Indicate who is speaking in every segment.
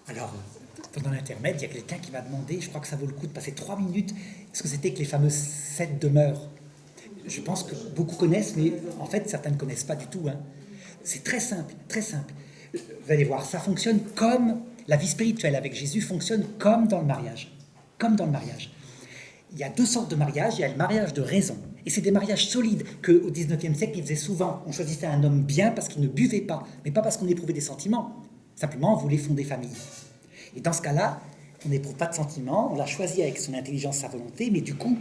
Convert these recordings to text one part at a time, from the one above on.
Speaker 1: Alors, pendant l'intermède, il y a quelqu'un qui m'a demandé, je crois que ça vaut le coup de passer 3 minutes, ce que c'était que les fameuses 7 demeures. Je pense que beaucoup connaissent, mais en fait, certains ne connaissent pas du tout. Hein. C'est très simple, très simple. Vous allez voir, ça fonctionne comme la vie spirituelle avec Jésus fonctionne comme dans le mariage. Comme dans le mariage. Il y a 2 sortes de mariages. Il y a le mariage de raison. Et c'est des mariages solides qu'au XIXe siècle, ils faisaient souvent. On choisissait un homme bien parce qu'il ne buvait pas, mais pas parce qu'on éprouvait des sentiments. Simplement, on voulait fonder famille. Et dans ce cas-là, on n'éprouve pas de sentiments, on l'a choisi avec son intelligence, sa volonté, mais du coup,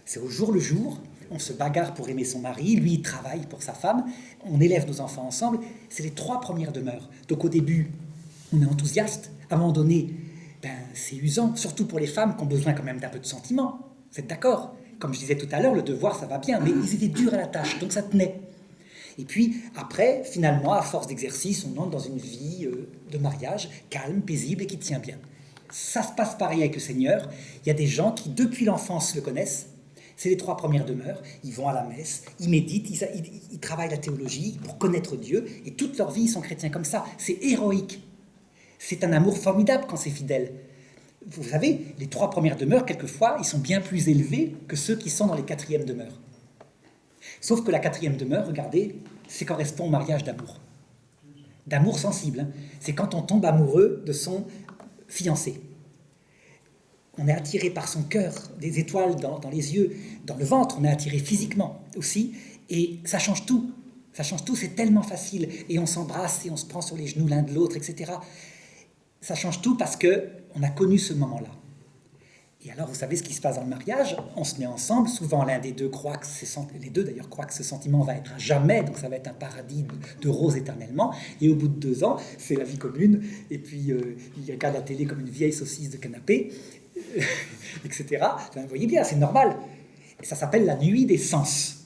Speaker 1: c'est au jour le jour, on se bagarre pour aimer son mari, lui il travaille pour sa femme, on élève nos enfants ensemble, c'est les 3 premières demeures. Donc au début, on est enthousiaste, à un moment donné, c'est usant, surtout pour les femmes qui ont besoin quand même d'un peu de sentiments, vous êtes d'accord? Comme je disais tout à l'heure, le devoir ça va bien, mais ils étaient durs à la tâche, donc ça tenait. Et puis après, finalement, à force d'exercice, on entre dans une vie de mariage calme, paisible et qui tient bien. Ça se passe pareil avec le Seigneur. Il y a des gens qui, depuis l'enfance, le connaissent. C'est les 3 premières demeures. Ils vont à la messe, ils méditent, ils travaillent la théologie pour connaître Dieu. Et toute leur vie, ils sont chrétiens comme ça. C'est héroïque. C'est un amour formidable quand c'est fidèle. Vous savez, les 3 premières demeures, quelquefois, ils sont bien plus élevés que ceux qui sont dans les 4e demeures. Sauf que la 4e demeure, regardez, c'est correspond au mariage d'amour. D'amour sensible. Hein. C'est quand on tombe amoureux de son fiancé. On est attiré par son cœur, des étoiles dans les yeux, dans le ventre, on est attiré physiquement aussi. Et ça change tout. Ça change tout, c'est tellement facile. Et on s'embrasse et on se prend sur les genoux l'un de l'autre, etc. Ça change tout parce qu'on a connu ce moment-là. Et alors, vous savez ce qui se passe dans le mariage? On se met ensemble. Souvent, l'un des deux croit que les deux d'ailleurs croient que ce sentiment va être à jamais, donc ça va être un paradis de roses éternellement. Et au bout de 2 ans, c'est la vie commune. Et puis, il regarde la télé comme une vieille saucisse de canapé, etc. Enfin, vous voyez bien, c'est normal. Et ça s'appelle la nuit des sens.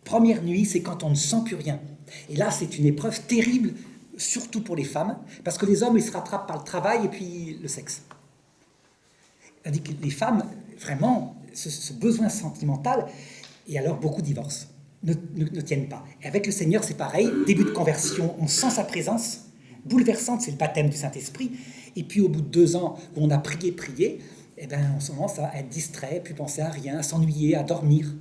Speaker 1: Première nuit, c'est quand on ne sent plus rien. Et là, c'est une épreuve terrible, surtout pour les femmes, parce que les hommes, ils se rattrapent par le travail et puis le sexe. C'est-à-dire que les femmes, vraiment, ce besoin sentimental, et alors beaucoup divorcent, ne tiennent pas. Et avec le Seigneur, c'est pareil, début de conversion, on sent sa présence, bouleversante, c'est le baptême du Saint-Esprit, et puis au bout de 2 ans où on a prié, eh ben, on commence à être distrait, puis penser à rien, à s'ennuyer, à dormir.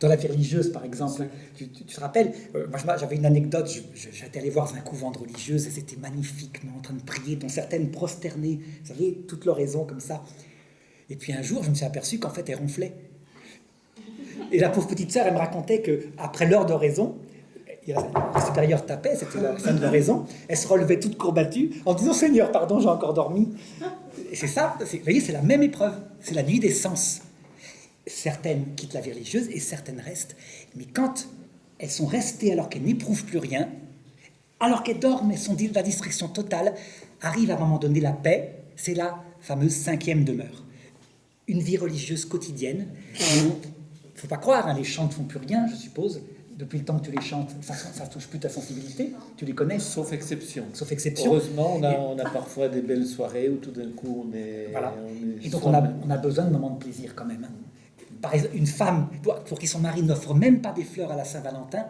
Speaker 1: Dans la vie religieuse, par exemple, tu te rappelles, moi j'avais une anecdote, j'étais allé voir un couvent de religieuses, et c'était magnifiquement en train de prier, dont certaines prosternées, vous savez, toute l'oraison comme ça. Et puis un jour, je me suis aperçu qu'en fait, elle ronflait. Et la pauvre petite sœur, elle me racontait qu'après l'heure d'oraison, le supérieur tapait, c'était la fin de l'oraison, elle se relevait toute courbattue en disant « Seigneur, pardon, j'ai encore dormi ». Et c'est ça, vous voyez, c'est la même épreuve, c'est la nuit des sens. Certaines quittent la vie religieuse et certaines restent. Mais quand elles sont restées alors qu'elles n'éprouvent plus rien, alors qu'elles dorment, elles sont dans la distraction totale, arrive à un moment donné la paix, c'est la fameuse 5e demeure. Une vie religieuse quotidienne. Il ne faut pas croire, hein, les chants ne font plus rien, je suppose. Depuis le temps que tu les chantes, ça ne touche plus ta sensibilité. Tu les connais.
Speaker 2: Sauf exception.
Speaker 1: Sauf exception.
Speaker 2: Heureusement, on a parfois des belles soirées où tout d'un coup on est...
Speaker 1: Voilà. Et donc on a besoin de moments de plaisir quand même. Hein. Par exemple, une femme, pour qui son mari n'offre même pas des fleurs à la Saint-Valentin,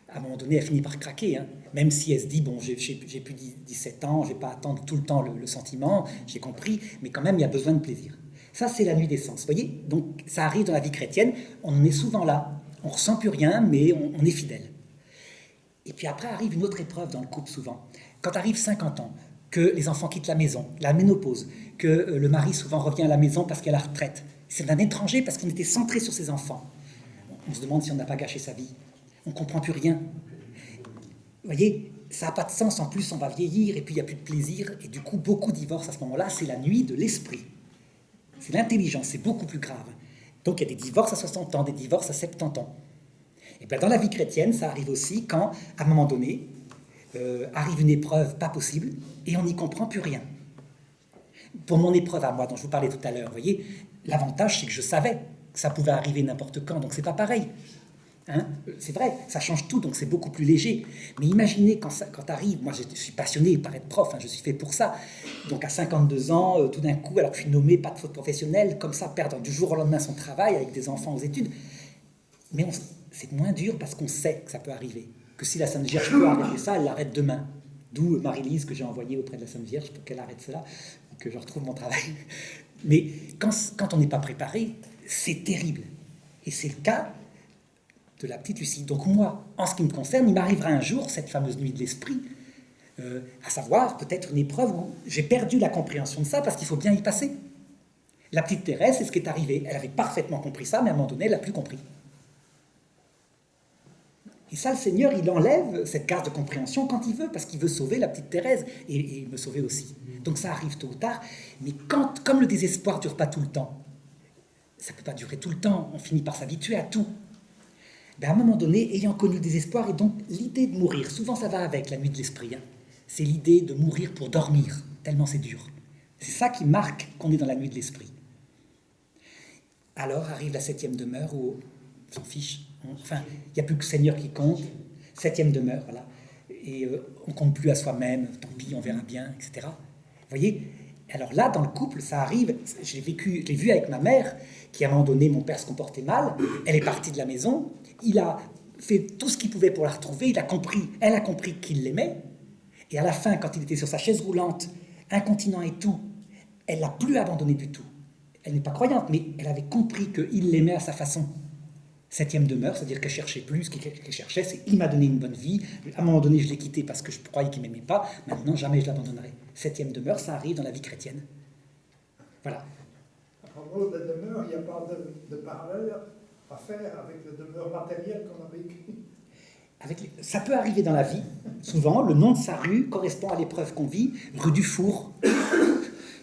Speaker 1: à un moment donné, elle finit par craquer. Hein. Même si elle se dit, bon, j'ai plus 17 ans, je ne vais pas attendre tout le temps le sentiment, j'ai compris, mais quand même, il y a besoin de plaisir. Ça, c'est la nuit des sens. Vous voyez? Donc, ça arrive dans la vie chrétienne, on en est souvent là, on ne ressent plus rien, mais on est fidèle. Et puis après arrive une autre épreuve dans le couple souvent. Quand arrive 50 ans, que les enfants quittent la maison, la ménopause, que le mari souvent revient à la maison parce qu'il a la retraite, c'est un étranger parce qu'on était centré sur ses enfants. On se demande si on n'a pas gâché sa vie. On ne comprend plus rien. Vous voyez, ça n'a pas de sens. En plus, on va vieillir et puis il n'y a plus de plaisir. Et du coup, beaucoup divorcent à ce moment-là. C'est la nuit de l'esprit. C'est l'intelligence, c'est beaucoup plus grave. Donc il y a des divorces à 60 ans, des divorces à 70 ans. Et bien dans la vie chrétienne, ça arrive aussi quand, à un moment donné, arrive une épreuve pas possible et on n'y comprend plus rien. Pour mon épreuve à moi, dont je vous parlais tout à l'heure, vous voyez, l'avantage, c'est que je savais que ça pouvait arriver n'importe quand, donc c'est pas pareil. Hein, c'est vrai, ça change tout, donc c'est beaucoup plus léger. Mais imaginez quand arrive, moi je suis passionné par être prof, hein, je suis fait pour ça. Donc à 52 ans, tout d'un coup, alors que je suis nommé, pas de faute professionnelle, comme ça, perdre du jour au lendemain son travail avec des enfants aux études. Mais c'est moins dur parce qu'on sait que ça peut arriver. Que si la Sainte Vierge peut arrêter ça, elle l'arrête demain. D'où Marie-Lise que j'ai envoyée auprès de la Sainte Vierge pour qu'elle arrête cela, que je retrouve mon travail. Mais quand on n'est pas préparé, c'est terrible. Et c'est le cas de la petite Lucie. Donc moi, en ce qui me concerne, il m'arrivera un jour, cette fameuse nuit de l'esprit, à savoir peut-être une épreuve où j'ai perdu la compréhension de ça parce qu'il faut bien y passer. La petite Thérèse, c'est ce qui est arrivé. Elle avait parfaitement compris ça, mais à un moment donné, elle n'a plus compris. Et ça, le Seigneur, il enlève cette carte de compréhension quand il veut, parce qu'il veut sauver la petite Thérèse, et me sauver aussi. Donc ça arrive tôt ou tard, mais comme le désespoir ne dure pas tout le temps, ça ne peut pas durer tout le temps, on finit par s'habituer à tout. Ben à un moment donné, ayant connu le désespoir, et donc l'idée de mourir, souvent ça va avec la nuit de l'esprit, hein, c'est l'idée de mourir pour dormir, tellement c'est dur. C'est ça qui marque qu'on est dans la nuit de l'esprit. Alors arrive la 7e demeure où on s'en fiche. Enfin, il n'y a plus que le Seigneur qui compte. 7e demeure, voilà. Et on ne compte plus à soi-même, tant pis, on verra bien, etc. Vous voyez? Alors là, dans le couple, ça arrive. Je l'ai vu avec ma mère, qui à un moment donné, mon père se comportait mal. Elle est partie de la maison. Il a fait tout ce qu'il pouvait pour la retrouver. Elle a compris qu'il l'aimait. Et à la fin, quand il était sur sa chaise roulante, incontinent et tout, elle ne l'a plus abandonné du tout. Elle n'est pas croyante, mais elle avait compris qu'il l'aimait à sa façon. 7e demeure, c'est-à-dire qu'elle cherchait plus, ce qu'elle cherchait, c'est il m'a donné une bonne vie. À un moment donné, je l'ai quitté parce que je croyais qu'il ne m'aimait pas. Maintenant, jamais je l'abandonnerai. 7e demeure, ça arrive dans la vie chrétienne. Voilà.
Speaker 3: À propos de demeure, il n'y a pas de parallèle à faire avec la demeure matérielle qu'on a vécue.
Speaker 1: Ça peut arriver dans la vie. Souvent, le nom de sa rue correspond à l'épreuve qu'on vit, rue du Four.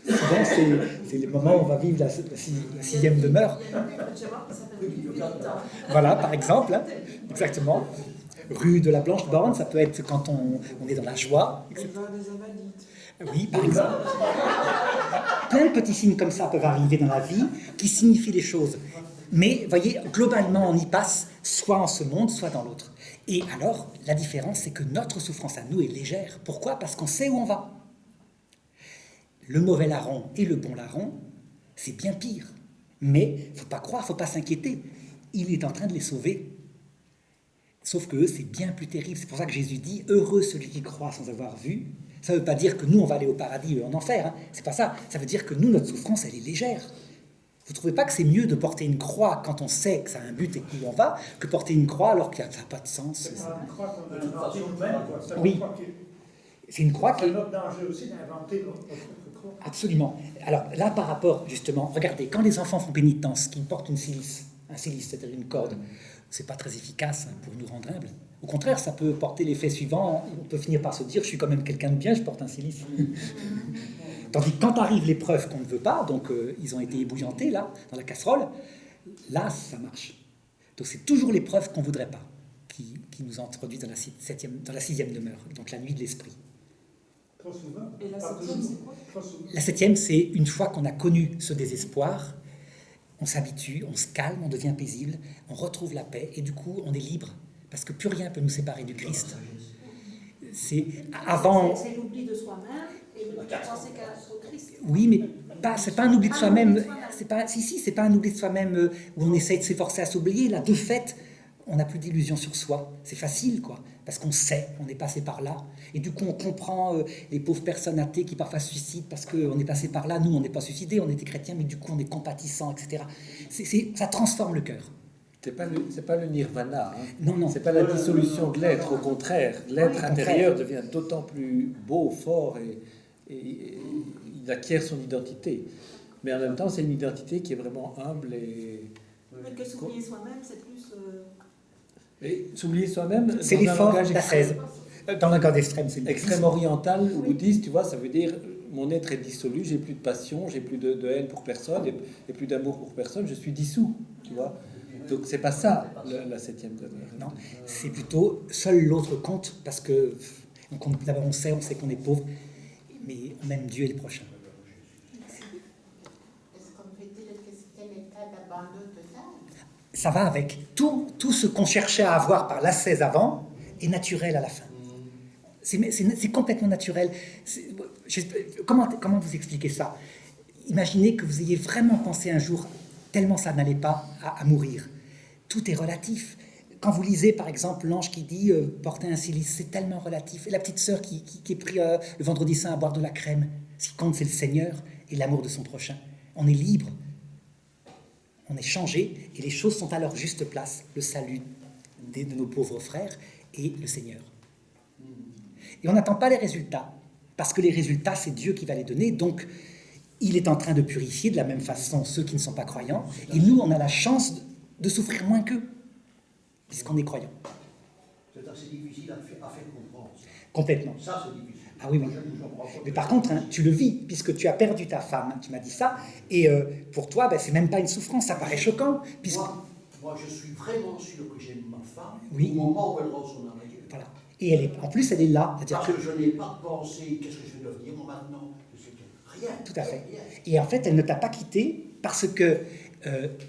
Speaker 1: Souvent, c'est le moment où on va vivre la 6e demeure. Voilà, par exemple, hein, exactement. Rue de la Blanche-Borne, ça peut être quand on est dans la joie. Oui, par exemple. Plein de petits signes comme ça peuvent arriver dans la vie qui signifient les choses. Mais, voyez, globalement, on y passe soit en ce monde, soit dans l'autre. Et alors, la différence, c'est que notre souffrance à nous est légère. Pourquoi? Parce qu'on sait où on va. Le mauvais larron et le bon larron, c'est bien pire. Mais il ne faut pas croire, il ne faut pas s'inquiéter. Il est en train de les sauver. Sauf que eux, c'est bien plus terrible. C'est pour ça que Jésus dit « Heureux celui qui croit sans avoir vu ». Ça ne veut pas dire que nous, on va aller au paradis ou en enfer. Hein. C'est pas ça. Ça veut dire que nous, notre souffrance, elle est légère. Vous ne trouvez pas que c'est mieux de porter une croix quand on sait que ça a un but et où on va, que porter une croix alors que ça n'a pas de sens?
Speaker 3: C'est pas une croix qu'on a inventée nous-mêmes, quoi. C'est
Speaker 1: Oui. C'est une croix qui...
Speaker 3: C'est notre danger aussi d'inventer notre croix.
Speaker 1: Absolument. Alors là, par rapport, justement, regardez, quand les enfants font pénitence, qu'ils portent une cilice, un cilice, c'est-à-dire une corde, c'est pas très efficace pour nous rendre humbles. Au contraire, ça peut porter l'effet suivant, on peut finir par se dire, je suis quand même quelqu'un de bien, je porte un cilice. Tandis que quand arrive l'épreuve qu'on ne veut pas, donc ils ont été ébouillantés, là, dans la casserole, là, ça marche. Donc c'est toujours l'épreuve qu'on ne voudrait pas, qui nous introduit dans la 6e demeure, donc la nuit de l'esprit.
Speaker 3: Trop souvent.
Speaker 4: Et la 7e, c'est quoi?
Speaker 1: La 7e, c'est une fois qu'on a connu ce désespoir, on s'habitue, on se calme, on devient paisible, on retrouve la paix, et du coup, on est libre, parce que plus rien ne peut nous séparer du Christ. C'est avant...
Speaker 4: C'est l'oubli de soi-même et de penser qu'au Christ.
Speaker 1: Oui, mais c'est pas un oubli de soi-même. C'est pas un oubli de soi-même où on essaie de s'efforcer à s'oublier. Là, de fait, on n'a plus d'illusion sur soi. C'est facile, quoi, parce qu'on sait, on est passé par là. Et du coup, on comprend les pauvres personnes athées qui parfois se suicident parce qu'on est passé par là. Nous, on n'est pas suicidés, on était chrétiens, mais du coup, on est compatissants, etc. Ça transforme le cœur.
Speaker 2: C'est pas le nirvana. Hein.
Speaker 1: Non.
Speaker 2: C'est pas la dissolution de l'être. Au contraire, l'être intérieur devient d'autant plus beau, fort et il acquiert son identité. Mais en même temps, c'est une identité qui est vraiment humble et...
Speaker 4: Mais que s'oublier soi-même, c'est plus...
Speaker 2: Et s'oublier soi-même,
Speaker 1: C'est
Speaker 2: dans un
Speaker 1: l'effort
Speaker 2: langage
Speaker 1: d'ascèse. Dans un cas d'extrême, c'est
Speaker 2: extrême oriental ou bouddhiste, tu vois, ça veut dire mon être est dissolu, j'ai plus de passion, j'ai plus de haine pour personne et plus d'amour pour personne, je suis dissous, tu vois. Donc c'est pas ça la 7e demeure.
Speaker 1: Non, c'est plutôt seul l'autre compte, parce que d'abord on sait qu'on est pauvre, mais on aime Dieu et le prochain.
Speaker 5: Est-ce qu'on peut dire que c'était l'état d'abandon total?
Speaker 1: Ça va avec. Tout ce qu'on cherchait à avoir par l'ascèse avant est naturel à la fin. C'est complètement naturel. Comment vous expliquer ça? Imaginez que vous ayez vraiment pensé un jour, tellement ça n'allait pas, à mourir. Tout est relatif. quand vous lisez, par exemple, l'ange qui dit porter un cilice, c'est tellement relatif. Et la petite sœur qui est prise le vendredi saint à boire de la crème. Ce qui compte, c'est le Seigneur et l'amour de son prochain. On est libre, on est changé, et les choses sont à leur juste place. Le salut de nos pauvres frères et le Seigneur. Et on n'attend pas les résultats, parce que les résultats, c'est Dieu qui va les donner. Donc, il est en train de purifier de la même façon ceux qui ne sont pas croyants. Et nous, on a la chance de souffrir moins qu'eux, puisqu'on est croyants.
Speaker 6: C'est assez difficile à faire comprendre. Ça.
Speaker 1: Complètement.
Speaker 6: Ça, c'est difficile.
Speaker 1: Ah oui, oui. Mais par contre, hein, tu le vis, puisque tu as perdu ta femme, tu m'as dit ça, et pour toi, ben, c'est même pas une souffrance, ça paraît choquant. Puisque...
Speaker 6: Moi, je suis vraiment sûr que j'aime ma femme,
Speaker 1: oui.
Speaker 6: au moment où elle rend son âme à Dieu.
Speaker 1: Voilà. Et elle est, en plus, elle est là.
Speaker 6: Parce que je n'ai pas pensé, qu'est-ce que je vais devenir moi maintenant? Rien.
Speaker 1: Tout à fait.
Speaker 6: Rien.
Speaker 1: Et en fait, elle ne t'a pas quitté parce que,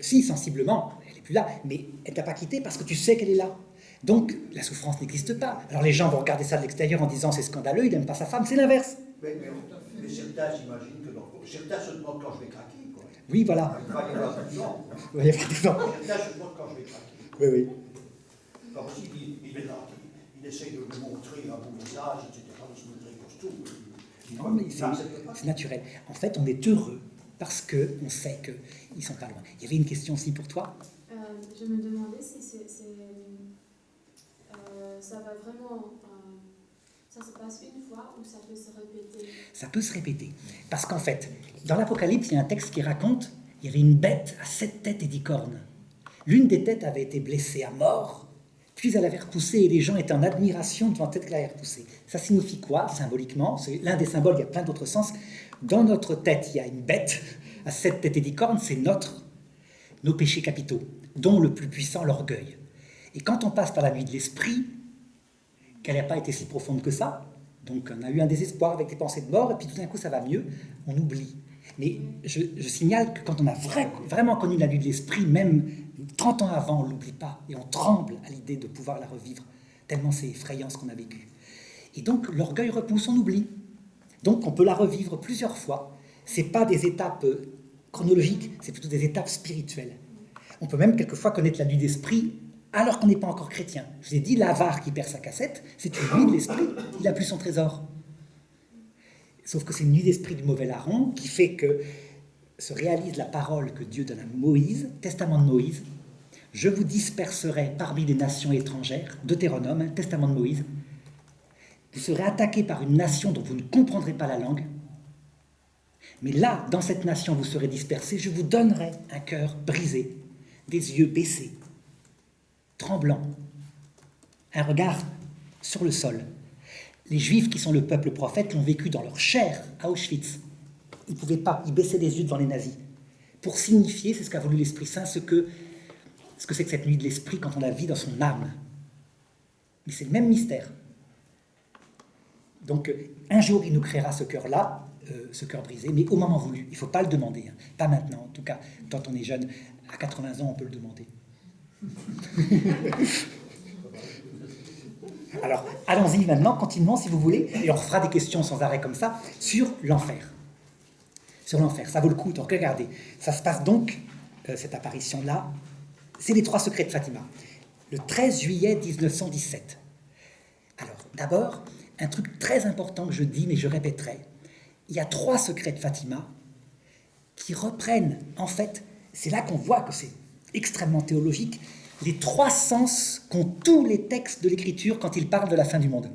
Speaker 1: si, sensiblement, elle n'est plus là, mais elle ne t'a pas quitté parce que tu sais qu'elle est là. Donc, la souffrance n'existe pas. Alors, les gens vont regarder ça de l'extérieur en disant c'est scandaleux, il n'aime pas sa femme, c'est l'inverse.
Speaker 6: Mais certains s'imaginent que certains se demandent quand je vais craquer. Quoi.
Speaker 1: Oui, voilà.
Speaker 6: Il va y avoir des gens.
Speaker 1: Il va y avoir des gens.
Speaker 6: Certains se demandent quand je vais craquer.
Speaker 1: Oui, oui.
Speaker 6: Pas possible, il est là, il essaye de me montrer un beau visage, etc., de se montrer costaud.
Speaker 1: Non, mais c'est naturel. En fait, on est heureux parce qu'on sait qu'ils ne sont pas loin. Il y avait une question aussi pour toi.
Speaker 7: Je me demandais si ça va vraiment... ça se passe une fois ou ça peut se répéter?
Speaker 1: Ça peut se répéter. Parce qu'en fait, dans l'Apocalypse, il y a un texte qui raconte il y avait une bête à 7 têtes et 10 cornes. L'une des têtes avait été blessée à mort, puis elle avait repoussé et les gens étaient en admiration devant la tête qu'elle avait repoussée. Ça signifie quoi, symboliquement? C'est l'un des symboles, il y a plein d'autres sens. Dans notre tête, il y a une bête à 7 têtes et 10 cornes, c'est nos péchés capitaux, dont le plus puissant, l'orgueil. Et quand on passe par la nuit de l'esprit, qu'elle n'a pas été si profonde que ça, donc on a eu un désespoir avec des pensées de mort, et puis tout d'un coup ça va mieux, on oublie. Mais je signale que quand on a vraiment connu la nuit de l'esprit, même 30 ans avant, on ne l'oublie pas, et on tremble à l'idée de pouvoir la revivre, tellement c'est effrayant ce qu'on a vécu. Et donc l'orgueil repousse, on oublie. Donc on peut la revivre plusieurs fois. Ce n'est pas des étapes chronologiques, c'est plutôt des étapes spirituelles. On peut même quelquefois connaître la nuit d'esprit alors qu'on n'est pas encore chrétien. Je vous ai dit, l'avare qui perd sa cassette, c'est une nuit de l'esprit, il n'a plus son trésor. Sauf que c'est une nuit d'esprit du mauvais larron qui fait que se réalise la parole que Dieu donne à Moïse, testament de Moïse. Je vous disperserai parmi les nations étrangères, Deutéronome, testament de Moïse. Vous serez attaqués par une nation dont vous ne comprendrez pas la langue. Mais là, dans cette nation, vous serez dispersés, je vous donnerai un cœur brisé, des yeux baissés, tremblants, un regard sur le sol. Les Juifs, qui sont le peuple prophète, l'ont vécu dans leur chair à Auschwitz. Ils ne pouvaient pas, ils baissaient les yeux devant les nazis. Pour signifier, c'est ce qu'a voulu l'Esprit Saint, ce que c'est que cette nuit de l'Esprit quand on la vit dans son âme. Mais c'est le même mystère. Donc, un jour, il nous créera ce cœur-là, ce cœur brisé, mais au moment voulu. Il ne faut pas le demander, hein. Pas maintenant. En tout cas, quand on est jeune, à 80 ans, on peut le demander. Alors, allons-y maintenant, continuons si vous voulez, et on refera des questions sans arrêt comme ça, sur l'enfer. Sur l'enfer, ça vaut le coup, donc regardez. Ça se passe donc, cette apparition-là, c'est les 3 secrets de Fatima, le 13 juillet 1917. Alors, d'abord, un truc très important que je dis, mais je répéterai, il y a 3 secrets de Fatima qui reprennent, en fait, c'est là qu'on voit que c'est extrêmement théologique, les 3 sens qu'ont tous les textes de l'Écriture quand ils parlent de la fin du monde.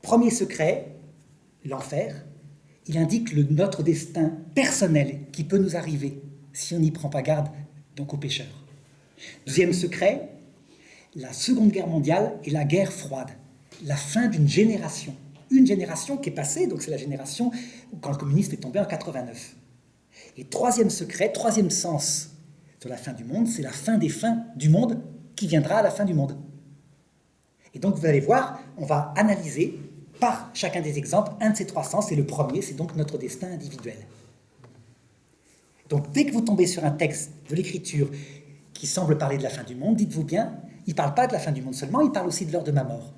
Speaker 1: Premier secret, l'enfer, il indique notre destin personnel qui peut nous arriver si on n'y prend pas garde, donc aux pécheurs. Deuxième secret, la Seconde Guerre mondiale et la guerre froide, la fin d'une génération. Une génération qui est passée, donc c'est la génération quand le communisme est tombé en 89. Et troisième secret, troisième sens de la fin du monde, c'est la fin des fins du monde qui viendra à la fin du monde. Et donc vous allez voir, on va analyser par chacun des exemples un de ces 3 sens, et le premier, c'est donc notre destin individuel. Donc dès que vous tombez sur un texte de l'Écriture qui semble parler de la fin du monde, dites-vous bien, il ne parle pas de la fin du monde seulement, il parle aussi de l'heure de ma mort.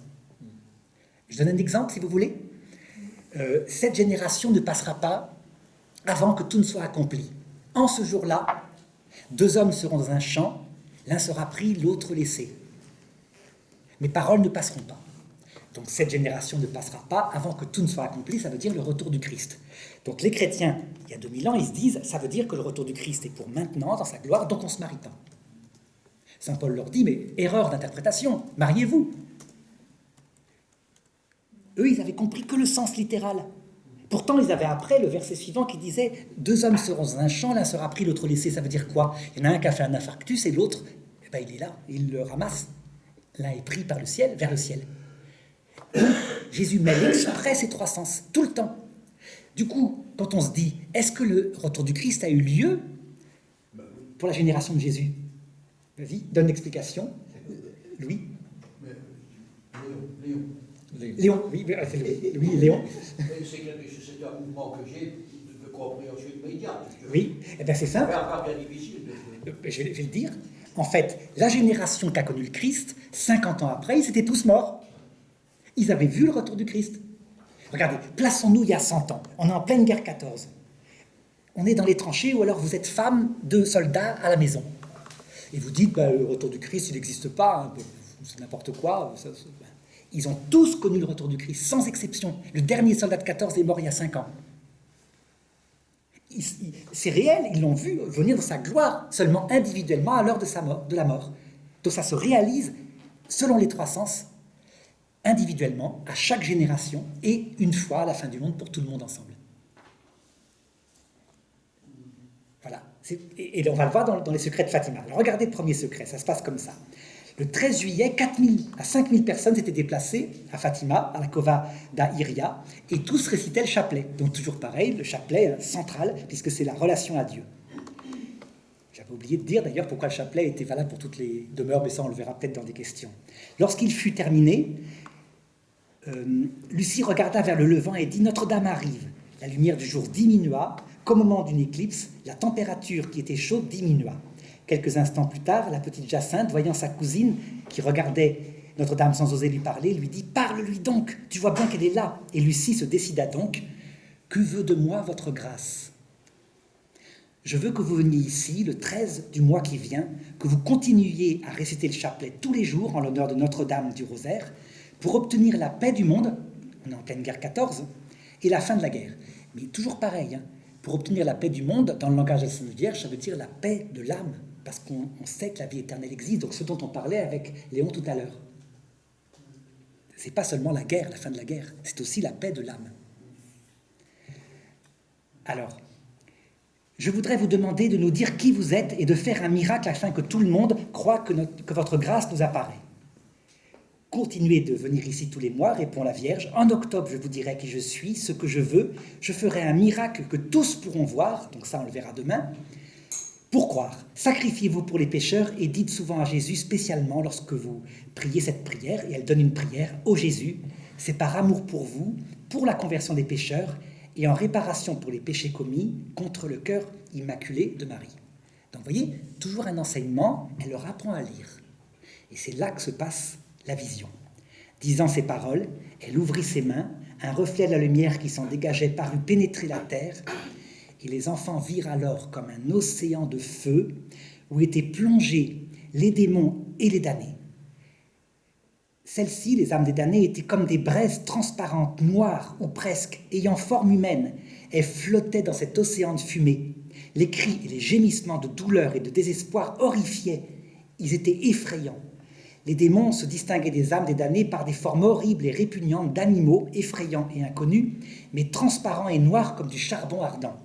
Speaker 1: Je donne un exemple si vous voulez. Cette génération ne passera pas avant que tout ne soit accompli. En ce jour-là, 2 hommes seront dans un champ, L'un sera pris, l'autre laissé. Mes paroles ne passeront pas. Donc cette génération ne passera pas avant que tout ne soit accompli, ça veut dire le retour du Christ. Donc les chrétiens, il y a 2000 ans, ils se disent, ça veut dire que le retour du Christ est pour maintenant, dans sa gloire, donc on se marie pas. Saint Paul leur dit, mais erreur d'interprétation, mariez-vous. Eux, ils avaient compris que le sens littéral. Pourtant, ils avaient après le verset suivant qui disait « Deux hommes seront dans un champ, l'un sera pris, l'autre laissé ». Ça veut dire quoi? Il y en a un qui a fait un infarctus et l'autre, eh ben, il est là, il le ramasse. L'un est pris par le ciel, vers le ciel. Jésus mêle exprès ces trois sens, tout le temps. Du coup, quand on se dit « Est-ce que le retour du Christ a eu lieu pour la génération de Jésus ?» Vas-y, donne l'explication. Louis. Léon, oui, c'est Louis et Léon.
Speaker 6: C'est un mouvement que j'ai de compréhension immédiate.
Speaker 1: Oui, eh bien c'est simple.
Speaker 6: C'est bien difficile.
Speaker 1: Je vais le dire. En fait, la génération qui a connu le Christ, 50 ans après, ils étaient tous morts. Ils avaient vu le retour du Christ. Regardez, plaçons-nous il y a 100 ans. On est en pleine guerre 14. On est dans les tranchées ou alors vous êtes femme de soldats à la maison. Et vous dites, le retour du Christ, il n'existe pas. Hein, c'est n'importe quoi. Ils ont tous connu le retour du Christ, sans exception. Le dernier soldat de 14 est mort il y a 5 ans. C'est réel, ils l'ont vu venir dans sa gloire, seulement individuellement à l'heure de la mort. Donc ça se réalise, selon les trois sens, individuellement, à chaque génération, et une fois à la fin du monde, pour tout le monde ensemble. Voilà. Et on va le voir dans les secrets de Fatima. Alors regardez le premier secret, ça se passe comme ça. Le 13 juillet, 4000 à 5000 personnes s'étaient déplacées à Fatima, à la Cova d'Iria, et tous récitaient le chapelet. Donc toujours pareil, le chapelet central, puisque c'est la relation à Dieu. J'avais oublié de dire d'ailleurs pourquoi le chapelet était valable pour toutes les demeures, mais ça on le verra peut-être dans des questions. Lorsqu'il fut terminé, Lucie regarda vers le levant et dit « Notre-Dame arrive ». La lumière du jour diminua, comme au moment d'une éclipse, la température qui était chaude diminua. Quelques instants plus tard, la petite Jacinthe, voyant sa cousine qui regardait Notre-Dame sans oser lui parler, lui dit « Parle-lui donc, tu vois bien qu'elle est là ». Et Lucie se décida donc « Que veut de moi votre grâce ? Je veux que vous veniez ici, le 13 du mois qui vient, que vous continuiez à réciter le chapelet tous les jours en l'honneur de Notre-Dame du Rosaire, pour obtenir la paix du monde, on est en pleine guerre 14, et la fin de la guerre. Mais toujours pareil, hein, pour obtenir la paix du monde, dans le langage de la Sainte Vierge, ça veut dire la paix de l'âme, parce qu'on sait que la vie éternelle existe, donc ce dont on parlait avec Léon tout à l'heure. C'est pas seulement la guerre, la fin de la guerre, c'est aussi la paix de l'âme. Alors, je voudrais vous demander de nous dire qui vous êtes et de faire un miracle afin que tout le monde croie que votre grâce nous apparaît. Continuez de venir ici tous les mois, répond la Vierge. En octobre, je vous dirai qui je suis, ce que je veux. Je ferai un miracle que tous pourront voir, donc ça on le verra demain. Pour croire, sacrifiez-vous pour les pécheurs et dites souvent à Jésus, spécialement lorsque vous priez cette prière, et elle donne une prière, ô Jésus, c'est par amour pour vous, pour la conversion des pécheurs et en réparation pour les péchés commis contre le cœur immaculé de Marie. Donc vous voyez, toujours un enseignement, elle leur apprend à lire. Et c'est là que se passe la vision. Disant ces paroles, elle ouvrit ses mains, un reflet de la lumière qui s'en dégageait parut pénétrer la terre, et les enfants virent alors comme un océan de feu où étaient plongés les démons et les damnés. Celles-ci, les âmes des damnés, étaient comme des braises transparentes, noires ou presque, ayant forme humaine. Elles flottaient dans cet océan de fumée. Les cris et les gémissements de douleur et de désespoir horrifiaient. Ils étaient effrayants. Les démons se distinguaient des âmes des damnés par des formes horribles et répugnantes d'animaux, effrayants et inconnus, mais transparents et noirs comme du charbon ardent.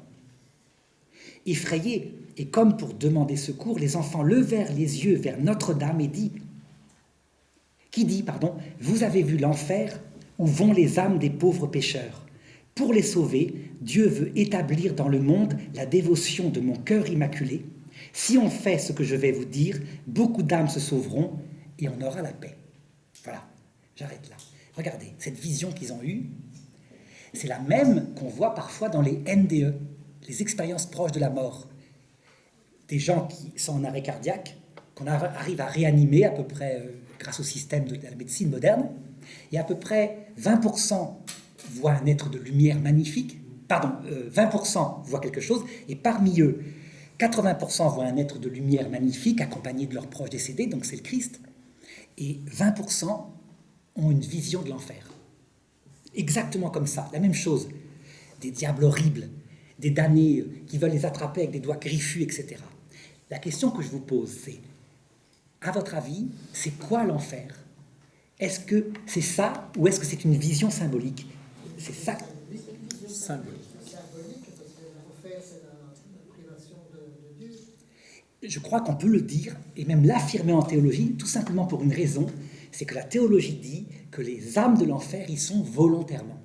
Speaker 1: Effrayés et comme pour demander secours, les enfants levèrent les yeux vers Notre-Dame et dit, vous avez vu l'enfer où vont les âmes des pauvres pécheurs. Pour les sauver, Dieu veut établir dans le monde la dévotion de mon cœur immaculé. Si on fait ce que je vais vous dire, beaucoup d'âmes se sauveront et on aura la paix. Voilà, j'arrête là. Regardez, cette vision qu'ils ont eue, c'est la même qu'on voit parfois dans les NDE, les expériences proches de la mort. Des gens qui sont en arrêt cardiaque, qu'on arrive à réanimer à peu près grâce au système de la médecine moderne, et à peu près 20% voient un être de lumière magnifique, 20% voient quelque chose, et parmi eux, 80% voient un être de lumière magnifique accompagné de leurs proches décédés, donc c'est le Christ, et 20% ont une vision de l'enfer. Exactement comme ça, la même chose. Des diables horribles, des damnés qui veulent les attraper avec des doigts griffus, etc. La question que je vous pose, c'est, à votre avis, c'est quoi l'enfer? Est-ce que c'est ça ou est-ce que c'est une vision symbolique? C'est ça.
Speaker 2: Symbolique.
Speaker 3: Symbolique, parce que l'enfer, c'est la privation de Dieu.
Speaker 1: Je crois qu'on peut le dire et même l'affirmer en théologie, tout simplement pour une raison, c'est que la théologie dit que les âmes de l'enfer y sont volontairement,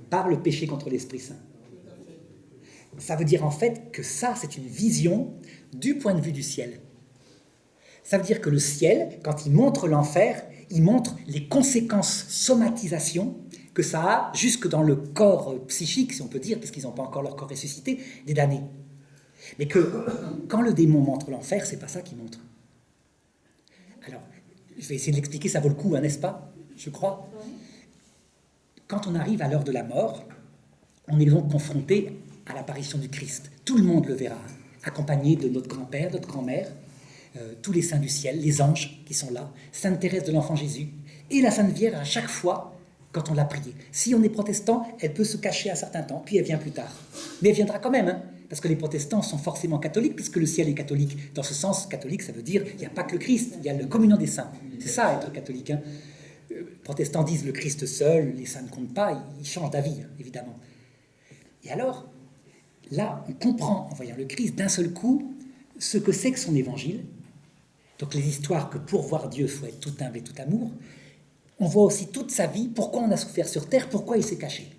Speaker 1: par le péché contre l'Esprit Saint. Ça veut dire en fait que ça, c'est une vision du point de vue du ciel. Ça veut dire que le ciel, quand il montre l'enfer, il montre les conséquences somatisation que ça a jusque dans le corps psychique, si on peut dire, puisqu'ils n'ont pas encore leur corps ressuscité, des damnés. Mais que quand le démon montre l'enfer, c'est pas ça qu'il montre. Alors, je vais essayer de l'expliquer, ça vaut le coup, hein, n'est-ce pas? Je crois. Quand on arrive à l'heure de la mort, on est donc confronté à l'apparition du Christ. Tout le monde le verra, accompagné de notre grand-père, notre grand-mère, tous les saints du ciel, les anges qui sont là, Sainte Thérèse de l'Enfant Jésus, et la Sainte Vierge à chaque fois quand on l'a priée. Si on est protestant, elle peut se cacher un certain temps, puis elle vient plus tard. Mais elle viendra quand même, hein, parce que les protestants sont forcément catholiques, puisque le ciel est catholique. Dans ce sens, catholique, ça veut dire qu'il n'y a pas que le Christ, il y a la communion des saints. C'est ça, être catholique. Hein. Les protestants disent le Christ seul, les saints ne comptent pas, ils changent d'avis, hein, évidemment. Et alors, là, on comprend, en voyant le Christ, d'un seul coup, ce que c'est que son évangile. Donc les histoires que pour voir Dieu, il faut être tout humble et tout amour. On voit aussi toute sa vie, pourquoi on a souffert sur terre, pourquoi il s'est caché.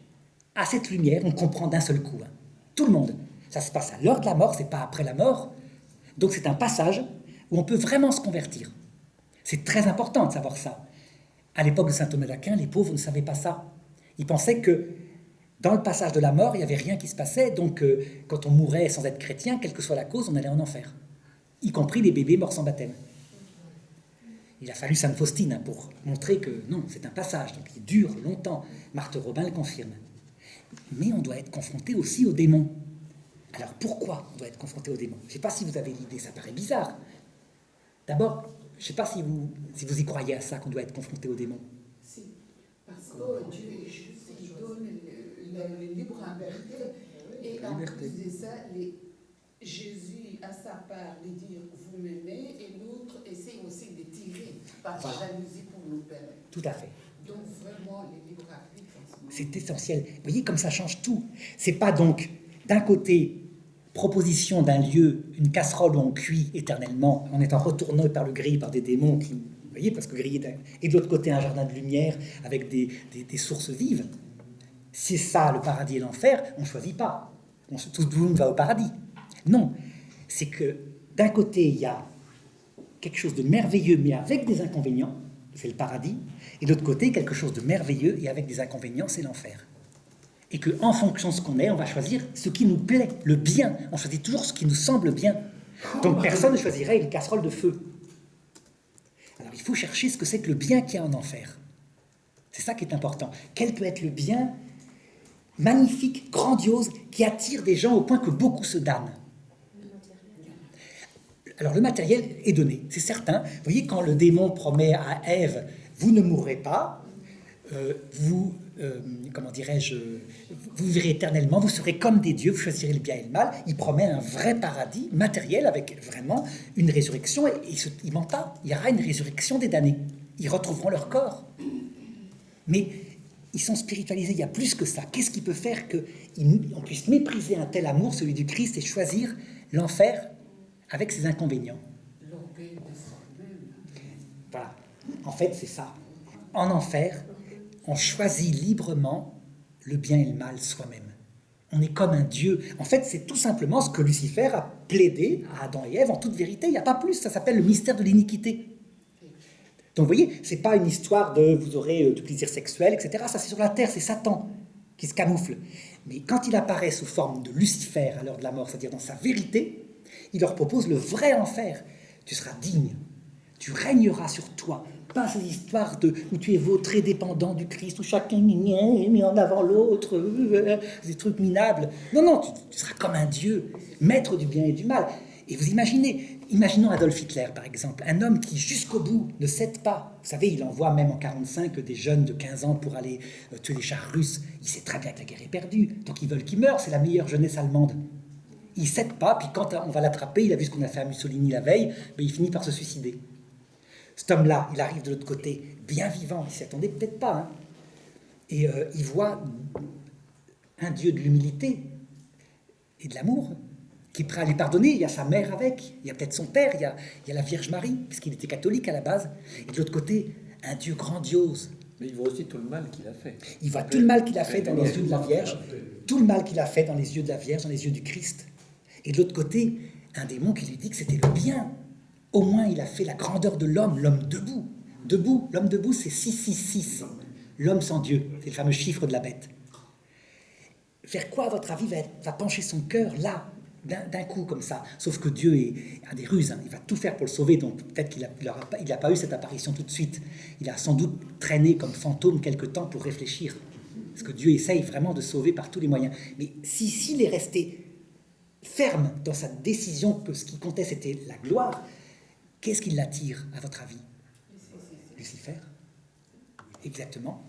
Speaker 1: À cette lumière, on comprend d'un seul coup. Hein. Tout le monde. Ça se passe à l'heure de la mort, c'est pas après la mort. Donc c'est un passage où on peut vraiment se convertir. C'est très important de savoir ça. À l'époque de saint Thomas d'Aquin, les pauvres ne savaient pas ça. Ils pensaient que dans le passage de la mort, il n'y avait rien qui se passait. Donc quand on mourait sans être chrétien, quelle que soit la cause, on allait en enfer. Y compris les bébés morts sans baptême. Il a fallu Sainte Faustine hein, pour montrer que non, c'est un passage, donc il dure longtemps. Marthe Robin le confirme. Mais on doit être confronté aussi aux démons. Alors pourquoi on doit être confronté aux démons? Je ne sais pas si vous avez l'idée, ça paraît bizarre. D'abord, je ne sais pas si vous y croyez à ça, qu'on doit être confronté aux démons.
Speaker 8: Si, parce que Dieu est juste, il donne le libre arbitre. Et en plus de ça, Jésus, à sa part, de dire vous m'aimez, et l'autre essaie aussi de tirer par jalousie pour nous permettre.
Speaker 1: Tout à fait.
Speaker 8: Donc vraiment, le libre arbitre.
Speaker 1: C'est essentiel. Vous voyez comme ça change tout. C'est pas donc, d'un côté, proposition d'un lieu, une casserole où on cuit éternellement, en étant retourné par le gris, par des démons qui... Vous voyez, parce que gris et de l'autre côté, un jardin de lumière avec des sources vives. C'est ça, le paradis et l'enfer, on ne choisit pas. Tout le monde va au paradis. Non, c'est que d'un côté, il y a quelque chose de merveilleux, mais avec des inconvénients, c'est le paradis, et de l'autre côté, quelque chose de merveilleux et avec des inconvénients, c'est l'enfer. Et qu'en fonction de ce qu'on est, on va choisir ce qui nous plaît, le bien. On choisit toujours ce qui nous semble bien. Donc personne ne choisirait une casserole de feu. Alors il faut chercher ce que c'est que le bien qu'il y a en enfer. C'est ça qui est important. Quel peut être le bien magnifique, grandiose, qui attire des gens au point que beaucoup se damnent? Alors le matériel est donné, c'est certain. Vous voyez, quand le démon promet à Ève, vous ne mourrez pas, comment dirais-je, vous vivrez éternellement, vous serez comme des dieux, vous choisirez le bien et le mal. Il promet un vrai paradis matériel avec vraiment une résurrection. Et il ment pas, il y aura une résurrection des damnés. Ils retrouveront leur corps. Mais ils sont spiritualisés, il y a plus que ça. Qu'est-ce qui peut faire qu'on puisse mépriser un tel amour, celui du Christ, et choisir l'enfer avec ses inconvénients?
Speaker 8: L'orgueil de soi-même.
Speaker 1: Voilà. En fait, c'est ça. En enfer, on choisit librement le bien et le mal soi-même. On est comme un dieu. En fait, c'est tout simplement ce que Lucifer a plaidé à Adam et Ève en toute vérité. Il n'y a pas plus. Ça s'appelle le mystère de l'iniquité. Donc, vous voyez, c'est pas une histoire de vous aurez du plaisir sexuel, etc. Ça, c'est sur la terre, c'est Satan qui se camoufle. Mais quand il apparaît sous forme de Lucifer à l'heure de la mort, c'est-à-dire dans sa vérité, il leur propose le vrai enfer. Tu seras digne. Tu régneras sur toi pas ces histoires où tu es vautré dépendant du Christ, où chacun est mis en avant l'autre, des trucs minables. Non, non, tu seras comme un Dieu, maître du bien et du mal. Et vous imaginons Adolf Hitler, par exemple, un homme qui, jusqu'au bout, ne cède pas. Vous savez, il envoie même en 1945 des jeunes de 15 ans pour aller tuer les chars russes. Il sait très bien que la guerre est perdue, donc ils veulent qu'il meure, c'est la meilleure jeunesse allemande. Il ne cède pas, puis quand on va l'attraper, il a vu ce qu'on a fait à Mussolini la veille, mais il finit par se suicider. Cet homme-là, il arrive de l'autre côté, bien vivant, il s'y attendait peut-être pas, hein. Et il voit un Dieu de l'humilité et de l'amour, qui est prêt à lui pardonner. Il y a sa mère avec, il y a peut-être son père, il y a la Vierge Marie, puisqu'il était catholique à la base. Et de l'autre côté, un Dieu grandiose.
Speaker 2: Mais il voit aussi tout le mal qu'il a fait.
Speaker 1: Il voit tout le mal qu'il a fait dans les yeux de la Vierge, tout le mal qu'il a fait dans les yeux de la Vierge, dans les yeux du Christ. Et de l'autre côté, un démon qui lui dit que c'était le bien. Au moins, il a fait la grandeur de l'homme debout. Debout, l'homme debout, c'est 666. L'homme sans Dieu, c'est le fameux chiffre de la bête. Vers quoi, à votre avis, va pencher son cœur, là, d'un coup, comme ça? Sauf que Dieu a des ruses, hein. Il va tout faire pour le sauver, donc peut-être qu'il n'a pas eu cette apparition tout de suite. Il a sans doute traîné comme fantôme quelque temps pour réfléchir. Parce que Dieu essaye vraiment de sauver par tous les moyens. Mais s'il est resté ferme dans sa décision que ce qui comptait, c'était la gloire, qu'est-ce qui l'attire, à votre avis? Lucifer. Exactement.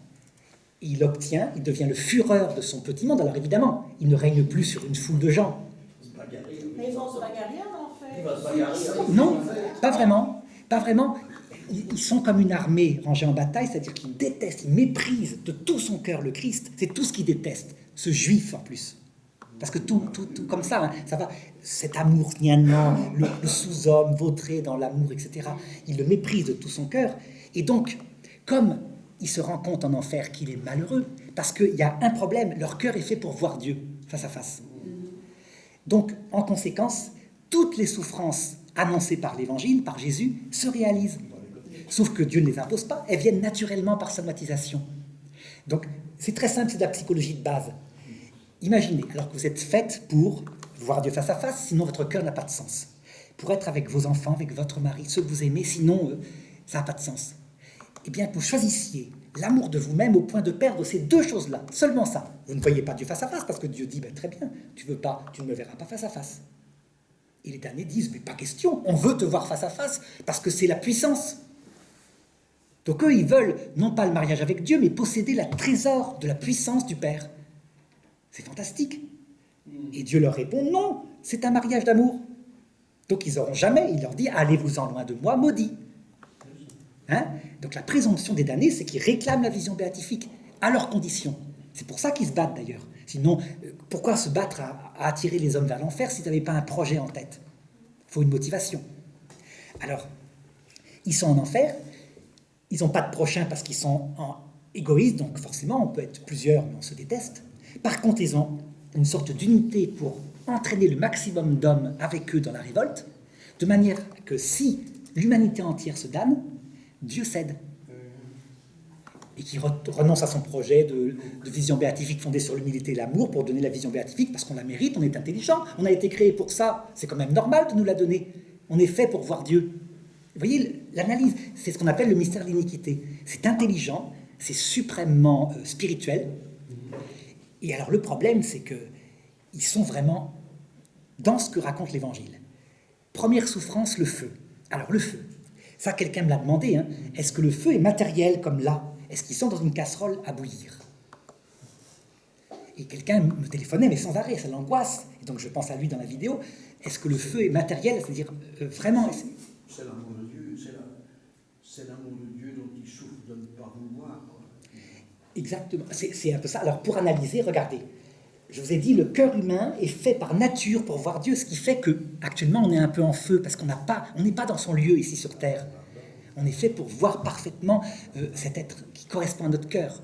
Speaker 1: Il devient le fureur de son petit monde. Alors évidemment, il ne règne plus sur une foule de gens.
Speaker 4: Mais ils vont se bagarrer en fait.
Speaker 6: Il va se bagarrer avec
Speaker 1: Non, pas vraiment. Pas vraiment. Ils sont comme une armée rangée en bataille, c'est-à-dire qu'ils détestent, ils méprisent de tout son cœur le Christ. C'est tout ce qu'ils détestent. Ce juif en plus. Parce que tout comme ça, hein, ça va. Cet amour, le sous-homme vautré dans l'amour, etc. Il le méprise de tout son cœur. Et donc, comme il se rend compte en enfer qu'il est malheureux, parce qu'il y a un problème, leur cœur est fait pour voir Dieu face à face. Donc, en conséquence, toutes les souffrances annoncées par l'Évangile, par Jésus, se réalisent. Sauf que Dieu ne les impose pas, elles viennent naturellement par somatisation. Donc, c'est très simple, c'est de la psychologie de base. Imaginez, alors que vous êtes faite pour voir Dieu face à face, sinon votre cœur n'a pas de sens. Pour être avec vos enfants, avec votre mari, ceux que vous aimez, sinon ça n'a pas de sens. Eh bien, que vous choisissiez l'amour de vous-même au point de perdre ces deux choses-là, seulement ça. Vous ne voyez pas Dieu face à face, parce que Dieu dit, très bien, tu ne me verras pas face à face. Et les damnés disent, mais pas question, on veut te voir face à face, parce que c'est la puissance. Donc eux, ils veulent, non pas le mariage avec Dieu, mais posséder la trésor de la puissance du Père. C'est fantastique. Et Dieu leur répond, non, c'est un mariage d'amour. Donc ils n'auront jamais, il leur dit, allez-vous-en loin de moi, maudit. Hein? Donc la présomption des damnés, c'est qu'ils réclament la vision béatifique, à leurs conditions. C'est pour ça qu'ils se battent d'ailleurs. Sinon, pourquoi se battre à attirer les hommes vers l'enfer s'ils n'avaient pas un projet en tête? Il faut une motivation. Alors, ils sont en enfer, ils n'ont pas de prochain parce qu'ils sont égoïstes, donc forcément on peut être plusieurs, mais on se déteste. Par contre, ils ont une sorte d'unité pour entraîner le maximum d'hommes avec eux dans la révolte, de manière que si l'humanité entière se damne, Dieu cède. Et qui renonce à son projet de vision béatifique fondée sur l'humilité et l'amour pour donner la vision béatifique, parce qu'on la mérite, on est intelligent, on a été créé pour ça, c'est quand même normal de nous la donner. On est fait pour voir Dieu. Vous voyez, l'analyse, c'est ce qu'on appelle le mystère de l'iniquité. C'est intelligent, c'est suprêmement spirituel. Et alors le problème, c'est qu'ils sont vraiment dans ce que raconte l'Évangile. Première souffrance, le feu. Alors le feu, ça quelqu'un me l'a demandé, hein. Est-ce que le feu est matériel comme là? Est-ce qu'ils sont dans une casserole à bouillir? Et quelqu'un me téléphonait, mais sans arrêt, ça l'angoisse. Et donc je pense à lui dans la vidéo. Est-ce que le feu est matériel? C'est-à-dire vraiment...
Speaker 6: C'est l'amour de Dieu, c'est l'amour de Dieu dont il souffre de ne pas vouloir.
Speaker 1: Exactement, c'est un peu ça. Alors pour analyser, regardez, je vous ai dit, le cœur humain est fait par nature pour voir Dieu, ce qui fait qu'actuellement on est un peu en feu, parce qu'on n'est pas dans son lieu ici sur Terre. On est fait pour voir parfaitement cet être qui correspond à notre cœur.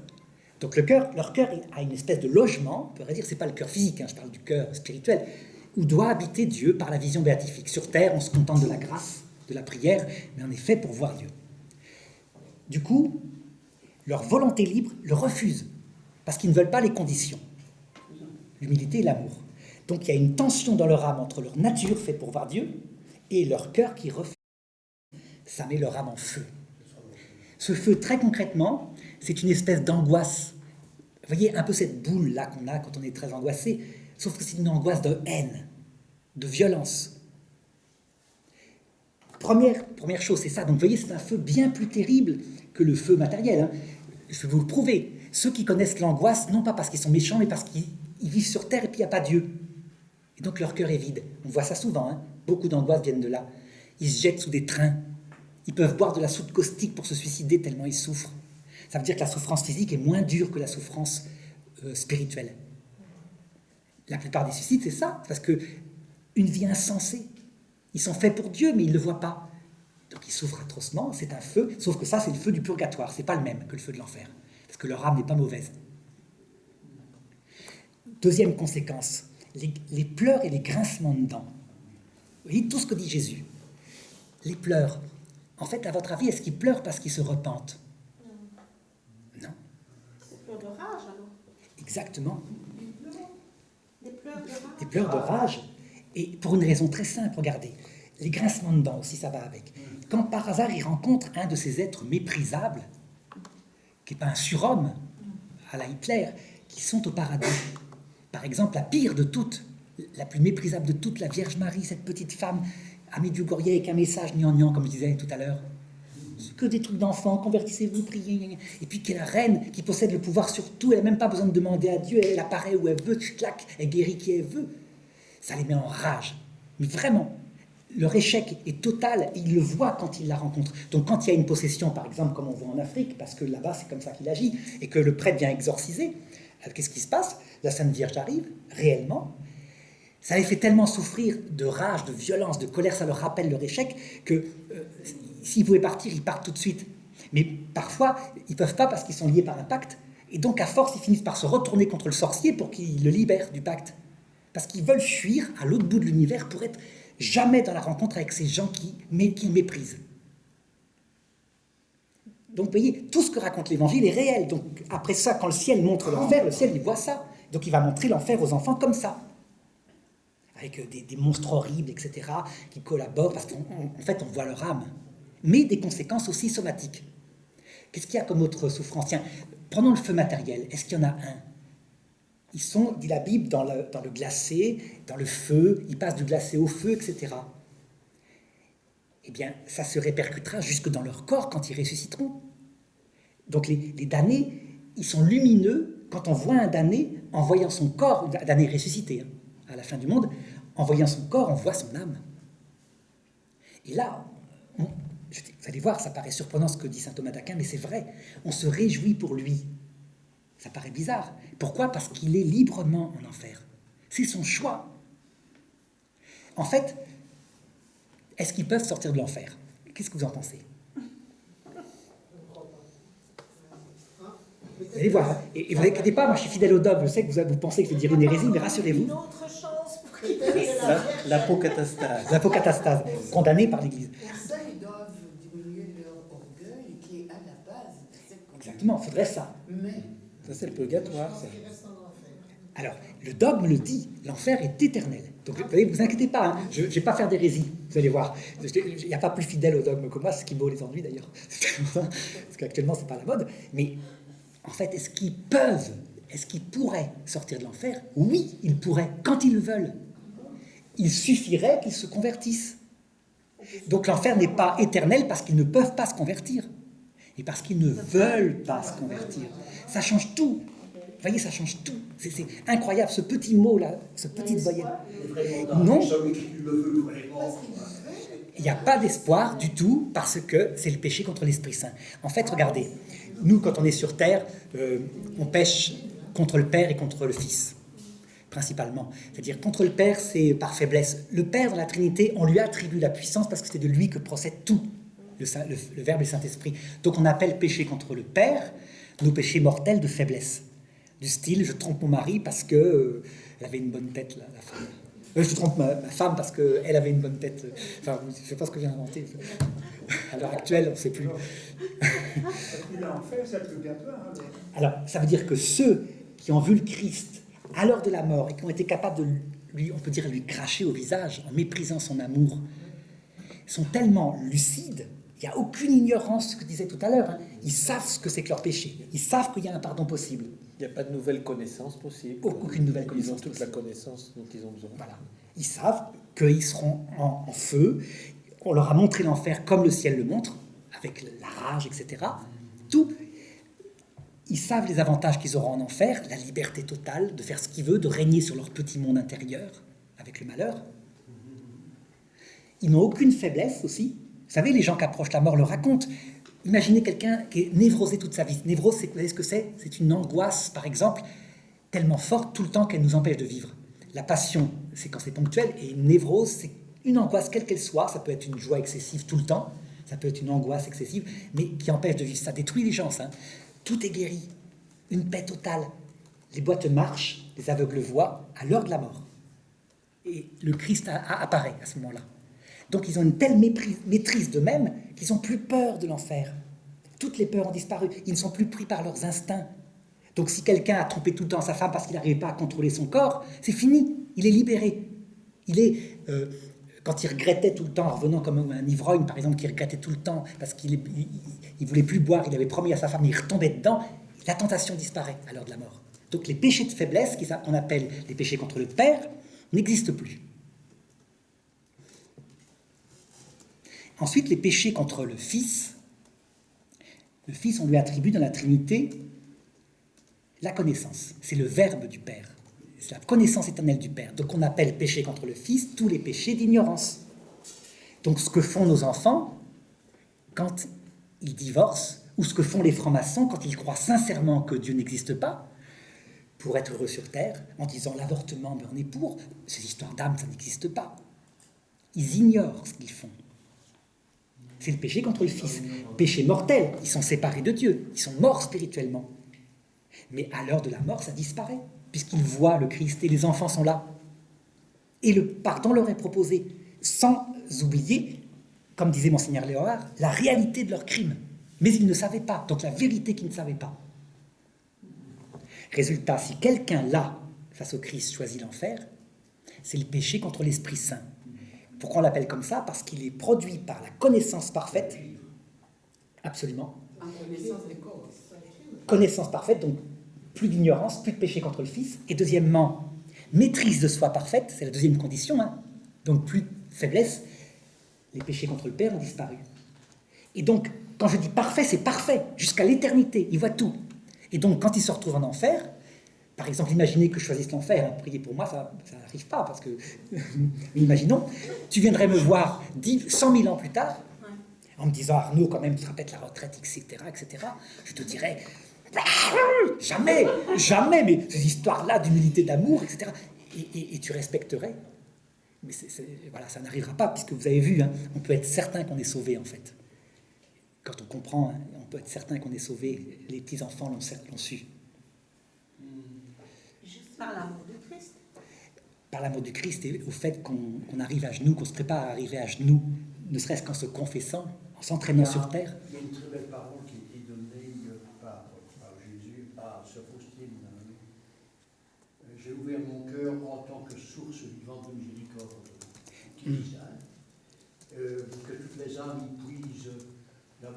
Speaker 1: Donc leur cœur a une espèce de logement, on pourrait dire, c'est pas le cœur physique, hein, je parle du cœur spirituel, où doit habiter Dieu par la vision béatifique. Sur Terre, on se contente de la grâce, de la prière, mais on est fait pour voir Dieu. Du coup, leur volonté libre le refuse, parce qu'ils ne veulent pas les conditions. L'humilité et l'amour. Donc il y a une tension dans leur âme entre leur nature faite pour voir Dieu et leur cœur qui refuse. Ça met leur âme en feu. Ce feu, très concrètement, c'est une espèce d'angoisse. Vous voyez un peu cette boule-là qu'on a quand on est très angoissé, sauf que c'est une angoisse de haine, de violence. Première chose, c'est ça. Donc vous voyez, c'est un feu bien plus terrible que le feu matériel, hein. Je vais vous le prouver. Ceux qui connaissent l'angoisse, non pas parce qu'ils sont méchants, mais parce qu'ils vivent sur Terre et puis il n'y a pas Dieu. Et donc leur cœur est vide. On voit ça souvent, hein. Beaucoup d'angoisses viennent de là. Ils se jettent sous des trains. Ils peuvent boire de la soude caustique pour se suicider tellement ils souffrent. Ça veut dire que la souffrance physique est moins dure que la souffrance spirituelle. La plupart des suicides, c'est ça. Parce que une vie insensée. Ils sont faits pour Dieu, mais ils ne le voient pas. Donc ils souffrent atrocement, c'est un feu, sauf que ça, c'est le feu du purgatoire. C'est pas le même que le feu de l'enfer. Parce que leur âme n'est pas mauvaise. Deuxième conséquence, les pleurs et les grincements de dents. Vous voyez tout ce que dit Jésus. Les pleurs. En fait, à votre avis, est-ce qu'ils pleurent parce qu'ils se repentent? Non.
Speaker 4: C'est pleurs de rage alors.
Speaker 1: Exactement.
Speaker 4: Des pleurs de rage.
Speaker 1: Des pleurs de rage. Et pour une raison très simple, regardez. Les grincements de dents aussi, ça va avec. Quand par hasard, il rencontre un de ces êtres méprisables, qui n'est pas un surhomme, à la Hitler, qui sont au paradis. Par exemple, la pire de toutes, la plus méprisable de toutes, la Vierge Marie, cette petite femme à Medjugorje avec un message gnangnan, comme je disais tout à l'heure. C'est que des trucs d'enfants, convertissez-vous, priez. Et puis qui est la reine, qui possède le pouvoir sur tout, elle n'a même pas besoin de demander à Dieu, elle apparaît où elle veut, clac, elle guérit qui elle veut. Ça les met en rage. Mais vraiment, leur échec est total, ils le voient quand ils la rencontrent. Donc quand il y a une possession, par exemple, comme on voit en Afrique, parce que là-bas c'est comme ça qu'il agit, et que le prêtre vient exorciser, qu'est-ce qui se passe? La Sainte Vierge arrive, réellement. Ça les fait tellement souffrir de rage, de violence, de colère, ça leur rappelle leur échec, que s'ils pouvaient partir, ils partent tout de suite. Mais parfois, ils ne peuvent pas parce qu'ils sont liés par un pacte, et donc à force, ils finissent par se retourner contre le sorcier pour qu'il le libère du pacte. Parce qu'ils veulent fuir à l'autre bout de l'univers pour être jamais dans la rencontre avec ces gens qu'ils méprisent. Donc, vous voyez, tout ce que raconte l'Évangile est réel. Donc, après ça, quand le ciel montre l'enfer, le ciel, il voit ça. Donc, il va montrer l'enfer aux enfants comme ça. Avec des monstres horribles, etc., qui collaborent, parce qu'en fait, on voit leur âme. Mais des conséquences aussi somatiques. Qu'est-ce qu'il y a comme autre souffrance? Tiens, prenons le feu matériel. Est-ce qu'il y en a un? Ils sont, dit la Bible, dans le glacé, dans le feu, ils passent du glacé au feu, etc. Eh bien, ça se répercutera jusque dans leur corps quand ils ressusciteront. Donc les damnés, ils sont lumineux quand on voit un damné en voyant son corps, un damné ressuscité, hein, à la fin du monde, en voyant son corps, on voit son âme. Et là, vous allez voir, ça paraît surprenant ce que dit saint Thomas d'Aquin, mais c'est vrai, on se réjouit pour lui. Ça paraît bizarre. Pourquoi? Parce qu'il est librement en enfer. C'est son choix. En fait, est-ce qu'ils peuvent sortir de l'enfer? Qu'est-ce que vous en pensez? Vous allez voir. Et vous n'inquiétez pas, moi je suis fidèle au dogme. Je sais que vous pensez que je vais dire une hérésie, mais rassurez-vous.
Speaker 4: Une autre chance pour qu'il puisse.
Speaker 2: L'apocatastase.
Speaker 1: L'apocatastase, condamné par l'Église.
Speaker 8: Pour ça, ils doivent diminuer leur orgueil qui est à la base de cette conduite.
Speaker 1: Exactement, il faudrait ça.
Speaker 8: Mais
Speaker 2: Ça, c'est le purgatoire, ça.
Speaker 1: Alors, le dogme le dit, l'enfer est éternel. Donc, vous voyez, vous inquiétez pas, hein, je ne vais pas faire d'hérésie, vous allez voir. Il n'y a pas plus fidèle au dogme que moi, ce qui me les ennuie d'ailleurs. Parce qu'actuellement, ce n'est pas la mode. Mais en fait, est-ce qu'ils pourraient sortir de l'enfer? Oui, ils pourraient, quand ils le veulent. Il suffirait qu'ils se convertissent. Donc l'enfer n'est pas éternel parce qu'ils ne peuvent pas se convertir. Et parce qu'ils ne veulent pas se convertir. Ça change tout. Vous voyez, ça change tout. C'est incroyable, ce petit mot-là, ce petit voyelle. Non,
Speaker 6: Celui qui le veut vraiment.
Speaker 1: il n'y a pas d'espoir du tout parce que c'est le péché contre l'Esprit Saint. En fait, regardez, nous, quand on est sur Terre, on pêche contre le Père et contre le Fils, principalement. C'est-à-dire, contre le Père, c'est par faiblesse. Le Père, dans la Trinité, on lui attribue la puissance parce que c'est de lui que procède tout, le Verbe et le Saint-Esprit. Donc, on appelle péché contre le Père nos péchés mortels de faiblesse. Du style, je trompe mon mari parce que elle avait une bonne tête, la femme. Je trompe ma femme parce qu'elle avait une bonne tête. Enfin, je ne sais pas ce que j'ai inventé. À l'heure actuelle, on ne sait plus.
Speaker 3: L'enfer, c'est le purgatoire.
Speaker 1: Alors, ça veut dire que ceux qui ont vu le Christ à l'heure de la mort et qui ont été capables de lui, on peut dire, lui cracher au visage en méprisant son amour, sont tellement lucides, Il n'y a aucune ignorance, ce que je disais tout à l'heure. Hein. Ils savent ce que c'est que leur péché. Ils savent qu'il y a un pardon possible.
Speaker 2: Il n'y a pas de nouvelle connaissance possible.
Speaker 1: Aucune nouvelle
Speaker 2: Ils
Speaker 1: connaissance
Speaker 2: ont toute
Speaker 1: possible.
Speaker 2: la connaissance dont ils ont besoin.
Speaker 1: Voilà. Ils savent qu'ils seront en feu. On leur a montré l'enfer comme le ciel le montre, avec la rage, etc. Tout. Ils savent les avantages qu'ils auront en enfer, la liberté totale de faire ce qu'ils veulent, de régner sur leur petit monde intérieur, avec le malheur. Ils n'ont aucune faiblesse aussi. Vous savez, les gens qui approchent la mort le racontent. Imaginez quelqu'un qui est névrosé toute sa vie. Névrose, vous savez ce que c'est? C'est une angoisse, par exemple, tellement forte tout le temps qu'elle nous empêche de vivre. La passion, c'est quand c'est ponctuel, et une névrose, c'est une angoisse, quelle qu'elle soit. Ça peut être une joie excessive tout le temps, ça peut être une angoisse excessive, mais qui empêche de vivre. Ça détruit les gens, ça. Tout est guéri. Une paix totale. Les boîtes marchent, les aveugles voient à l'heure de la mort. Et le Christ apparaît à ce moment-là. Donc ils ont une telle maîtrise d'eux-mêmes qu'ils n'ont plus peur de l'enfer. Toutes les peurs ont disparu. Ils ne sont plus pris par leurs instincts. Donc si quelqu'un a trompé tout le temps sa femme parce qu'il n'arrivait pas à contrôler son corps, c'est fini. Il est libéré. Il est... quand il regrettait tout le temps, en revenant comme un ivrogne, par exemple, qui regrettait tout le temps parce qu'il ne voulait plus boire, il avait promis à sa femme, il retombait dedans, la tentation disparaît à l'heure de la mort. Donc les péchés de faiblesse, qu'on appelle les péchés contre le Père, n'existent plus. Ensuite, les péchés contre le Fils, on lui attribue dans la Trinité la connaissance. C'est le Verbe du Père. C'est la connaissance éternelle du Père. Donc on appelle péché contre le Fils tous les péchés d'ignorance. Donc ce que font nos enfants quand ils divorcent, ou ce que font les francs-maçons quand ils croient sincèrement que Dieu n'existe pas, pour être heureux sur terre, en disant l'avortement, mais on est pour, ces histoires d'âme, ça n'existe pas. Ils ignorent ce qu'ils font. C'est le péché contre le Fils. Péché mortel, ils sont séparés de Dieu, ils sont morts spirituellement. Mais à l'heure de la mort, ça disparaît, puisqu'ils voient le Christ et les enfants sont là. Et le pardon leur est proposé, sans oublier, comme disait Monseigneur Léonard, la réalité de leur crime. Mais ils ne savaient pas, donc la vérité qu'ils ne savaient pas. Résultat, si quelqu'un là, face au Christ, choisit l'enfer, c'est le péché contre l'Esprit Saint. Pourquoi on l'appelle comme ça? Parce qu'il est produit par la connaissance parfaite. Absolument.
Speaker 8: En connaissance des causes.
Speaker 1: Connaissance parfaite, donc plus d'ignorance, plus de péché contre le Fils. Et deuxièmement, maîtrise de soi parfaite, c'est la deuxième condition, hein. Donc plus de faiblesse, les péchés contre le Père ont disparu. Et donc, quand je dis parfait, c'est parfait, jusqu'à l'éternité, il voit tout. Et donc, quand il se retrouve en enfer, par exemple, imaginez que je choisisse l'enfer, hein, priez pour moi, ça n'arrive pas, parce que, mais imaginons, tu viendrais me voir 100 000 ans plus tard, en me disant, Arnaud, quand même, tu te rappelles la retraite, etc., etc., je te dirais, jamais, jamais, mais ces histoires-là d'humilité, d'amour, etc., et tu respecterais. Mais voilà, ça n'arrivera pas, puisque vous avez vu, hein, on peut être certain qu'on est sauvé, en fait. Quand on comprend, hein, on peut être certain qu'on est sauvé. Les petits-enfants l'ont su.
Speaker 4: Juste par l'amour du Christ.
Speaker 1: Par l'amour du Christ et au fait qu'on arrive à genoux, qu'on se prépare à arriver à genoux, ne serait-ce qu'en se confessant, en s'entraînant sur terre.
Speaker 6: Il y a une très belle parole qui est donnée par Jésus à Sœur Faustine. J'ai ouvert mon cœur en tant que source vivante de miséricorde. Qui dit ça, hein? Que toutes les âmes y puisent,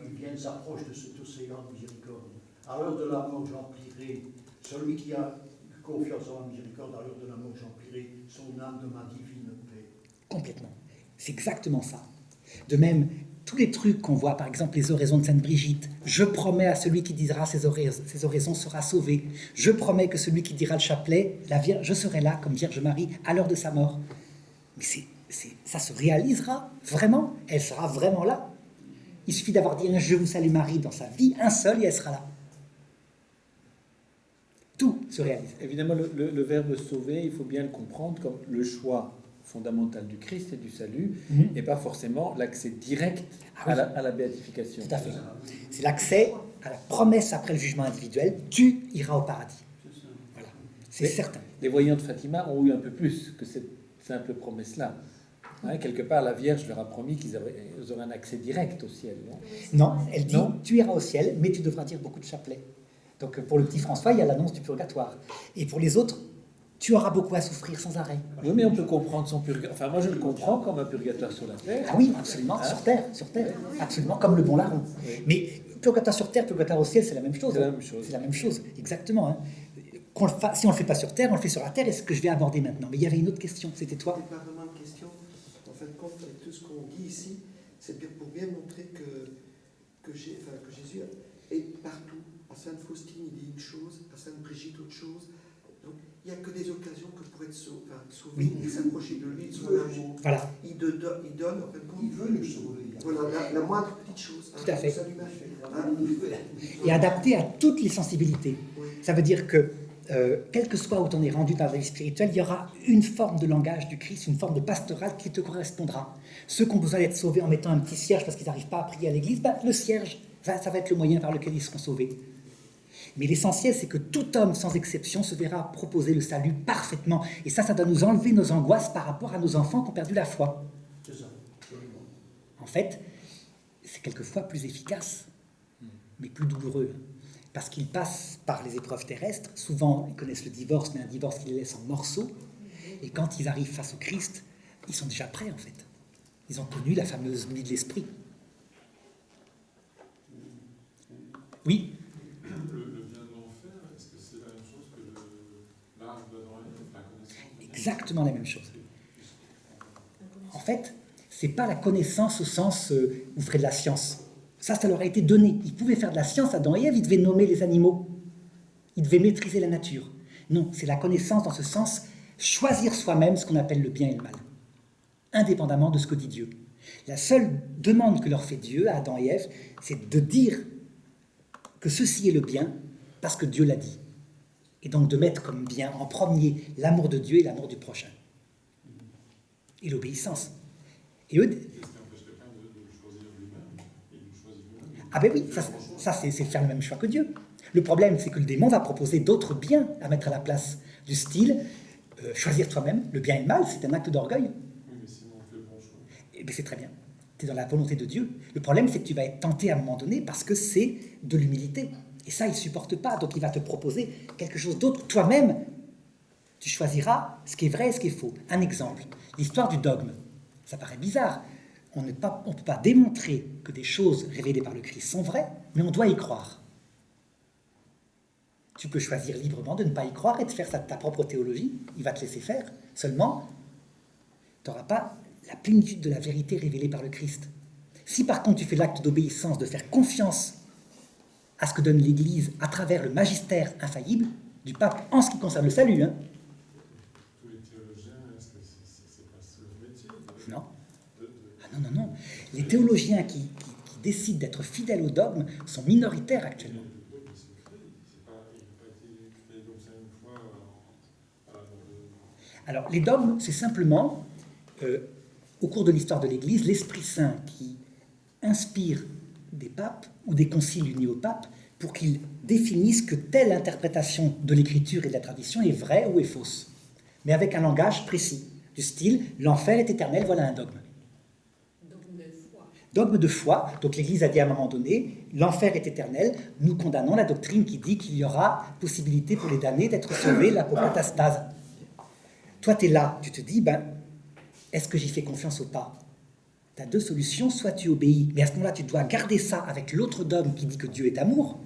Speaker 6: ils viennent, s'approchent de cet océan de miséricorde. À l'heure de la mort, j'emplirai, celui qui a confiance en la miséricorde, à l'heure de la mort, j'emplirai son âme de ma divine paix.
Speaker 1: Complètement. C'est exactement ça. De même, tous les trucs qu'on voit, par exemple les oraisons de Sainte Brigitte, je promets à celui qui dira ces oraisons sera sauvé. Je promets que celui qui dira le chapelet, la Vierge, je serai là comme Vierge Marie à l'heure de sa mort. Mais ça se réalisera vraiment. Elle sera vraiment là. Il suffit d'avoir dit un « Je vous salue Marie » dans sa vie, un seul, et elle sera là. Tout se réalise.
Speaker 2: Évidemment, le verbe sauver, il faut bien le comprendre comme le choix fondamental du Christ et du salut, et pas forcément l'accès direct à la béatification.
Speaker 1: Tout à fait. C'est l'accès à la promesse après le jugement individuel, tu iras au paradis. Voilà. C'est certain.
Speaker 2: Les voyants de Fatima ont eu un peu plus que cette simple promesse-là. Hein, quelque part, la Vierge leur a promis qu'ils auraient un accès direct au ciel.
Speaker 1: Non, elle dit,
Speaker 2: non,
Speaker 1: tu iras au ciel, mais tu devras dire beaucoup de chapelets. Donc pour le petit François, il y a l'annonce du purgatoire. Et pour les autres, tu auras beaucoup à souffrir sans arrêt.
Speaker 2: Oui, mais on peut comprendre son purgatoire. Enfin, moi, je le comprends comme un purgatoire sur la terre.
Speaker 1: Ah oui, absolument, sur terre, absolument, comme le bon larron.
Speaker 2: Oui.
Speaker 1: Mais purgatoire sur terre, purgatoire au ciel, c'est la même chose.
Speaker 2: C'est la même chose.
Speaker 1: C'est la même chose, exactement. Hein. Si on ne le fait pas sur terre, on le fait sur la terre, et c'est ce que je vais aborder maintenant. Mais il y avait une autre question, c'était toi?
Speaker 9: C'est pas vraiment une question. En fin de compte, avec tout ce qu'on dit ici, c'est bien pour bien montrer que Jésus est partout. À Sainte Faustine, il dit une chose, à Sainte Brigitte, autre chose. Donc, il n'y a que des occasions que pour être sauvé et s'approcher de lui, de son amour.
Speaker 1: Voilà.
Speaker 9: Il donne, en fin de compte,
Speaker 6: Il veut nous sauver.
Speaker 9: voilà, la moindre petite chose.
Speaker 1: Tout à fait.
Speaker 9: Ça lui m'a fait.
Speaker 1: Et adapté à toutes les sensibilités.
Speaker 9: Oui.
Speaker 1: Ça veut dire que, quel que soit où tu en es rendu dans la vie spirituelle, il y aura une forme de langage du Christ, une forme de pastoral qui te correspondra. Ceux qui ont besoin d'être sauvés en mettant un petit cierge parce qu'ils n'arrivent pas à prier à l'église, le cierge, ça va être le moyen par lequel ils seront sauvés. Mais l'essentiel, c'est que tout homme, sans exception, se verra proposer le salut parfaitement. Et ça doit nous enlever nos angoisses par rapport à nos enfants qui ont perdu la foi.
Speaker 6: C'est ça, absolument.
Speaker 1: En fait, c'est quelquefois plus efficace, mais plus douloureux. Parce qu'ils passent par les épreuves terrestres. Souvent, ils connaissent le divorce, mais un divorce qui les laisse en morceaux. Et quand ils arrivent face au Christ, ils sont déjà prêts, en fait. Ils ont connu la fameuse nuit de l'esprit. Oui.
Speaker 10: Le bien de l'enfer, est-ce que c'est la même chose que l'arbre d'Adam et Ève, la connaissance?
Speaker 1: Exactement la même chose. En fait, c'est pas la connaissance au sens où vous ferez de la science. Ça leur a été donné. Ils pouvaient faire de la science, Adam et Ève, ils devaient nommer les animaux. Ils devaient maîtriser la nature. Non, c'est la connaissance dans ce sens, choisir soi-même ce qu'on appelle le bien et le mal, indépendamment de ce que dit Dieu. La seule demande que leur fait Dieu à Adam et Ève, c'est de dire que ceci est le bien parce que Dieu l'a dit. Et donc de mettre comme bien en premier l'amour de Dieu et l'amour du prochain. Et l'obéissance. Et eux...
Speaker 10: Est-ce qui n'empêcherait pas de le choisir lui-même? Il le choisit lui-même.
Speaker 1: Ah ben oui, ça c'est faire le même choix que Dieu. Le problème, c'est que le démon va proposer d'autres biens à mettre à la place, du style choisir toi-même, le bien et le mal, c'est un acte d'orgueil.
Speaker 10: Oui, mais sinon on fait le bon choix.
Speaker 1: Eh bien c'est très bien. Tu es dans la volonté de Dieu. Le problème, c'est que tu vas être tenté à un moment donné parce que c'est de l'humilité. Et ça, il ne supporte pas. Donc il va te proposer quelque chose d'autre. Toi-même, tu choisiras ce qui est vrai et ce qui est faux. Un exemple, l'histoire du dogme. Ça paraît bizarre. On ne peut pas démontrer que des choses révélées par le Christ sont vraies, mais on doit y croire. Tu peux choisir librement de ne pas y croire et de faire ta propre théologie. Il va te laisser faire. Seulement, tu n'auras pas la plénitude de la vérité révélée par le Christ. Si par contre tu fais l'acte d'obéissance, de faire confiance à ce que donne l'Église à travers le magistère infaillible du pape en ce qui concerne le salut,
Speaker 10: Tous les théologiens, est-ce que c'est pas leur métier?
Speaker 1: Non. Ah non. Les théologiens qui décident d'être fidèles au dogme sont minoritaires actuellement.
Speaker 10: Le dogme, c'est créé. Il n'a pas été créé comme ça une fois.
Speaker 1: Alors, les dogmes, c'est simplement, au cours de l'histoire de l'Église, l'Esprit Saint qui inspire des papes ou des conciles unis au pape pour qu'ils définissent que telle interprétation de l'Écriture et de la tradition est vraie ou est fausse, mais avec un langage précis, du style « l'enfer est éternel, voilà un dogme ».
Speaker 8: Dogme de foi.
Speaker 1: Dogme de foi, donc l'Église a dit à un moment donné « l'enfer est éternel, nous condamnons la doctrine qui dit qu'il y aura possibilité pour les damnés d'être sauvés, l'apocatastase ». Toi, tu es là, tu te dis « est-ce que j'y fais confiance ou pas ?» Tu as deux solutions, soit tu obéis, mais à ce moment-là, tu dois garder ça avec l'autre dogme qui dit que Dieu est amour,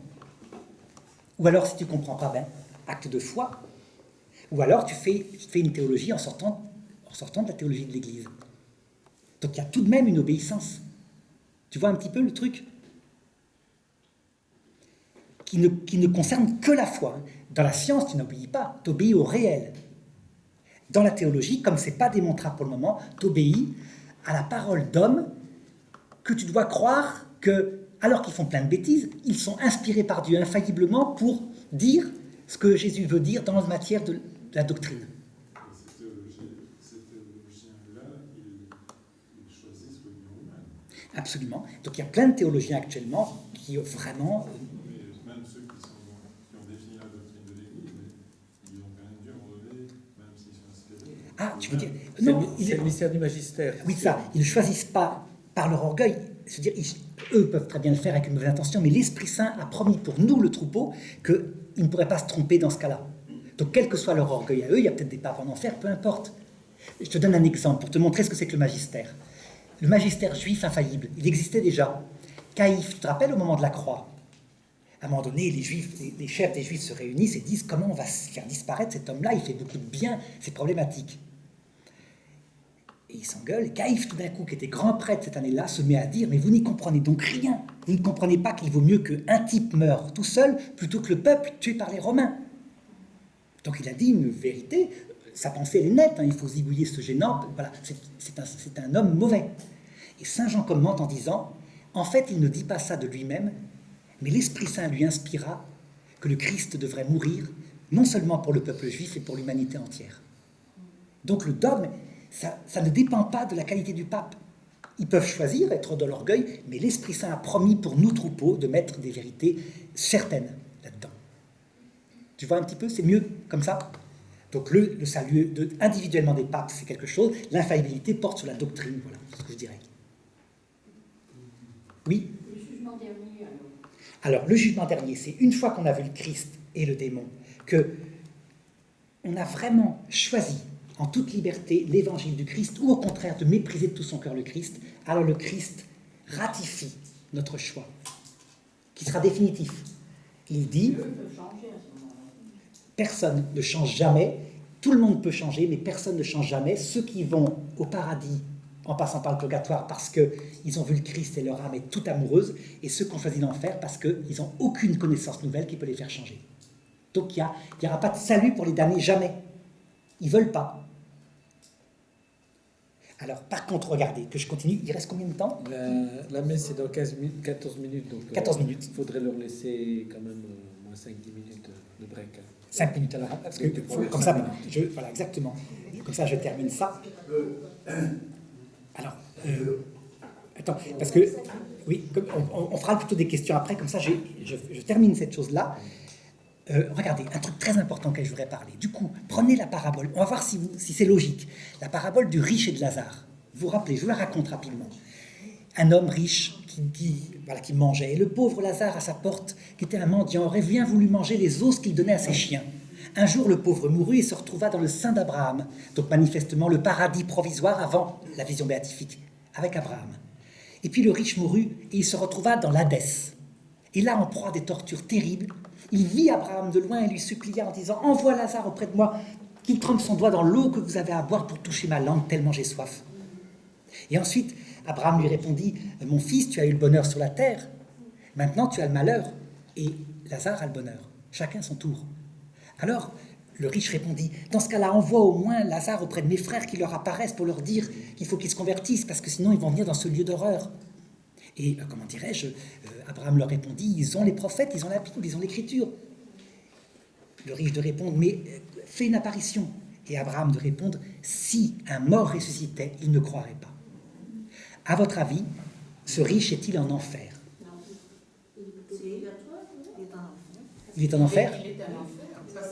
Speaker 1: ou alors, si tu ne comprends pas, acte de foi, ou alors tu fais une théologie en sortant de la théologie de l'Église. Donc il y a tout de même une obéissance. Tu vois un petit peu le truc qui ne concerne que la foi. Dans la science, tu n'obéis pas, tu obéis au réel. Dans la théologie, comme ce n'est pas démontrable pour le moment, tu obéis à la parole d'hommes que tu dois croire que, alors qu'ils font plein de bêtises, ils sont inspirés par Dieu infailliblement pour dire ce que Jésus veut dire dans la matière de la doctrine.
Speaker 10: Ces théologiens-là, ils choisissent le bien ou le mal.
Speaker 1: Absolument. Donc il y a plein de théologiens actuellement qui vraiment...
Speaker 10: Mais même ceux qui ont défini la doctrine de l'Église, ils ont quand même dû à un moment donné, même s'ils sont inspirés.
Speaker 1: Ah, tu veux dire...
Speaker 2: C'est le mystère du magistère.
Speaker 1: Oui, ça. Ils ne choisissent pas par leur orgueil. C'est-à-dire, eux peuvent très bien le faire avec une mauvaise intention, mais l'Esprit Saint a promis pour nous, le troupeau, qu'ils ne pourraient pas se tromper dans ce cas-là. Donc quel que soit leur orgueil à eux, il y a peut-être des papes en enfer, peu importe. Je te donne un exemple pour te montrer ce que c'est que le magistère. Le magistère juif infaillible, il existait déjà. Caïphe, tu te rappelles au moment de la croix? À un moment donné, les chefs des Juifs se réunissent et disent comment on va faire disparaître cet homme-là, il fait beaucoup de bien, c'est problématique. Et ils s'engueulent, et Caïphe, tout d'un coup, qui était grand prêtre cette année-là, se met à dire, mais vous n'y comprenez donc rien, vous ne comprenez pas qu'il vaut mieux qu'un type meure tout seul, plutôt que le peuple tué par les Romains. Donc il a dit une vérité, sa pensée elle est nette, il faut zigouiller ce gênant, voilà, c'est un homme mauvais. Et Saint Jean commente en disant, en fait il ne dit pas ça de lui-même, mais l'Esprit Saint lui inspira que le Christ devrait mourir, non seulement pour le peuple juif, mais pour l'humanité entière. Donc le dogme, ça ne dépend pas de la qualité du pape. Ils peuvent choisir, être de l'orgueil, mais l'Esprit Saint a promis pour nous troupeaux de mettre des vérités certaines là-dedans. Tu vois un petit peu, c'est mieux comme ça. Donc le salut individuellement des papes, c'est quelque chose. L'infaillibilité porte sur la doctrine, voilà, c'est ce que je dirais. Oui ?
Speaker 4: Le jugement dernier,
Speaker 1: Alors, le jugement dernier, c'est une fois qu'on a vu le Christ et le démon, que on a vraiment choisi en toute liberté l'évangile du Christ, ou au contraire de mépriser de tout son cœur le Christ, alors le Christ ratifie notre choix, qui sera définitif. Il dit, personne ne change jamais, tout le monde peut changer, mais personne ne change jamais. Ceux qui vont au paradis en passant par le purgatoire parce qu'ils ont vu le Christ et leur âme est toute amoureuse, et ceux qui ont choisi l'enfer parce qu'ils n'ont aucune connaissance nouvelle qui peut les faire changer. Donc il n'y aura pas de salut pour les damnés, jamais. Ils ne veulent pas. Alors, par contre, regardez, que je continue, il reste combien de temps?
Speaker 2: La messe, c'est dans 14 minutes. Donc,
Speaker 1: 14 minutes.
Speaker 2: Il faudrait leur laisser quand même moins 5-10 minutes de break.
Speaker 1: 5 minutes alors, parce que comme ça, voilà, exactement. Comme ça, je termine ça. Alors, attends, parce que, oui, on fera plutôt des questions après, comme ça, je termine cette chose-là. Regardez, un truc très important que je voudrais parler. Du coup, prenez la parabole, on va voir si c'est logique. La parabole du riche et de Lazare. Vous vous rappelez, je vous la raconte rapidement. Un homme riche qui mangeait, et le pauvre Lazare à sa porte, qui était un mendiant, aurait bien voulu manger les os qu'il donnait à ses chiens. Un jour, le pauvre mourut et se retrouva dans le sein d'Abraham, donc manifestement le paradis provisoire avant la vision béatifique, avec Abraham. Et puis le riche mourut et il se retrouva dans l'Hadès. Et là, en proie à des tortures terribles, il vit Abraham de loin et lui supplia en disant « Envoie Lazare auprès de moi, qu'il trempe son doigt dans l'eau que vous avez à boire pour toucher ma langue, tellement j'ai soif. » Et ensuite, Abraham lui répondit « Mon fils, tu as eu le bonheur sur la terre, maintenant tu as le malheur. » Et Lazare a le bonheur, chacun son tour. Alors, le riche répondit « Dans ce cas-là, envoie au moins Lazare auprès de mes frères qui leur apparaissent pour leur dire qu'il faut qu'ils se convertissent, parce que sinon ils vont venir dans ce lieu d'horreur. » Et, comment dirais-je, Abraham leur répondit, ils ont les prophètes, ils ont la Bible, ils ont l'écriture. Le riche de répondre, mais fais une apparition. Et Abraham de répondre, si un mort ressuscitait, il ne croirait pas. À votre avis, ce riche est-il en enfer? Il est en enfer?
Speaker 8: Il est en enfer parce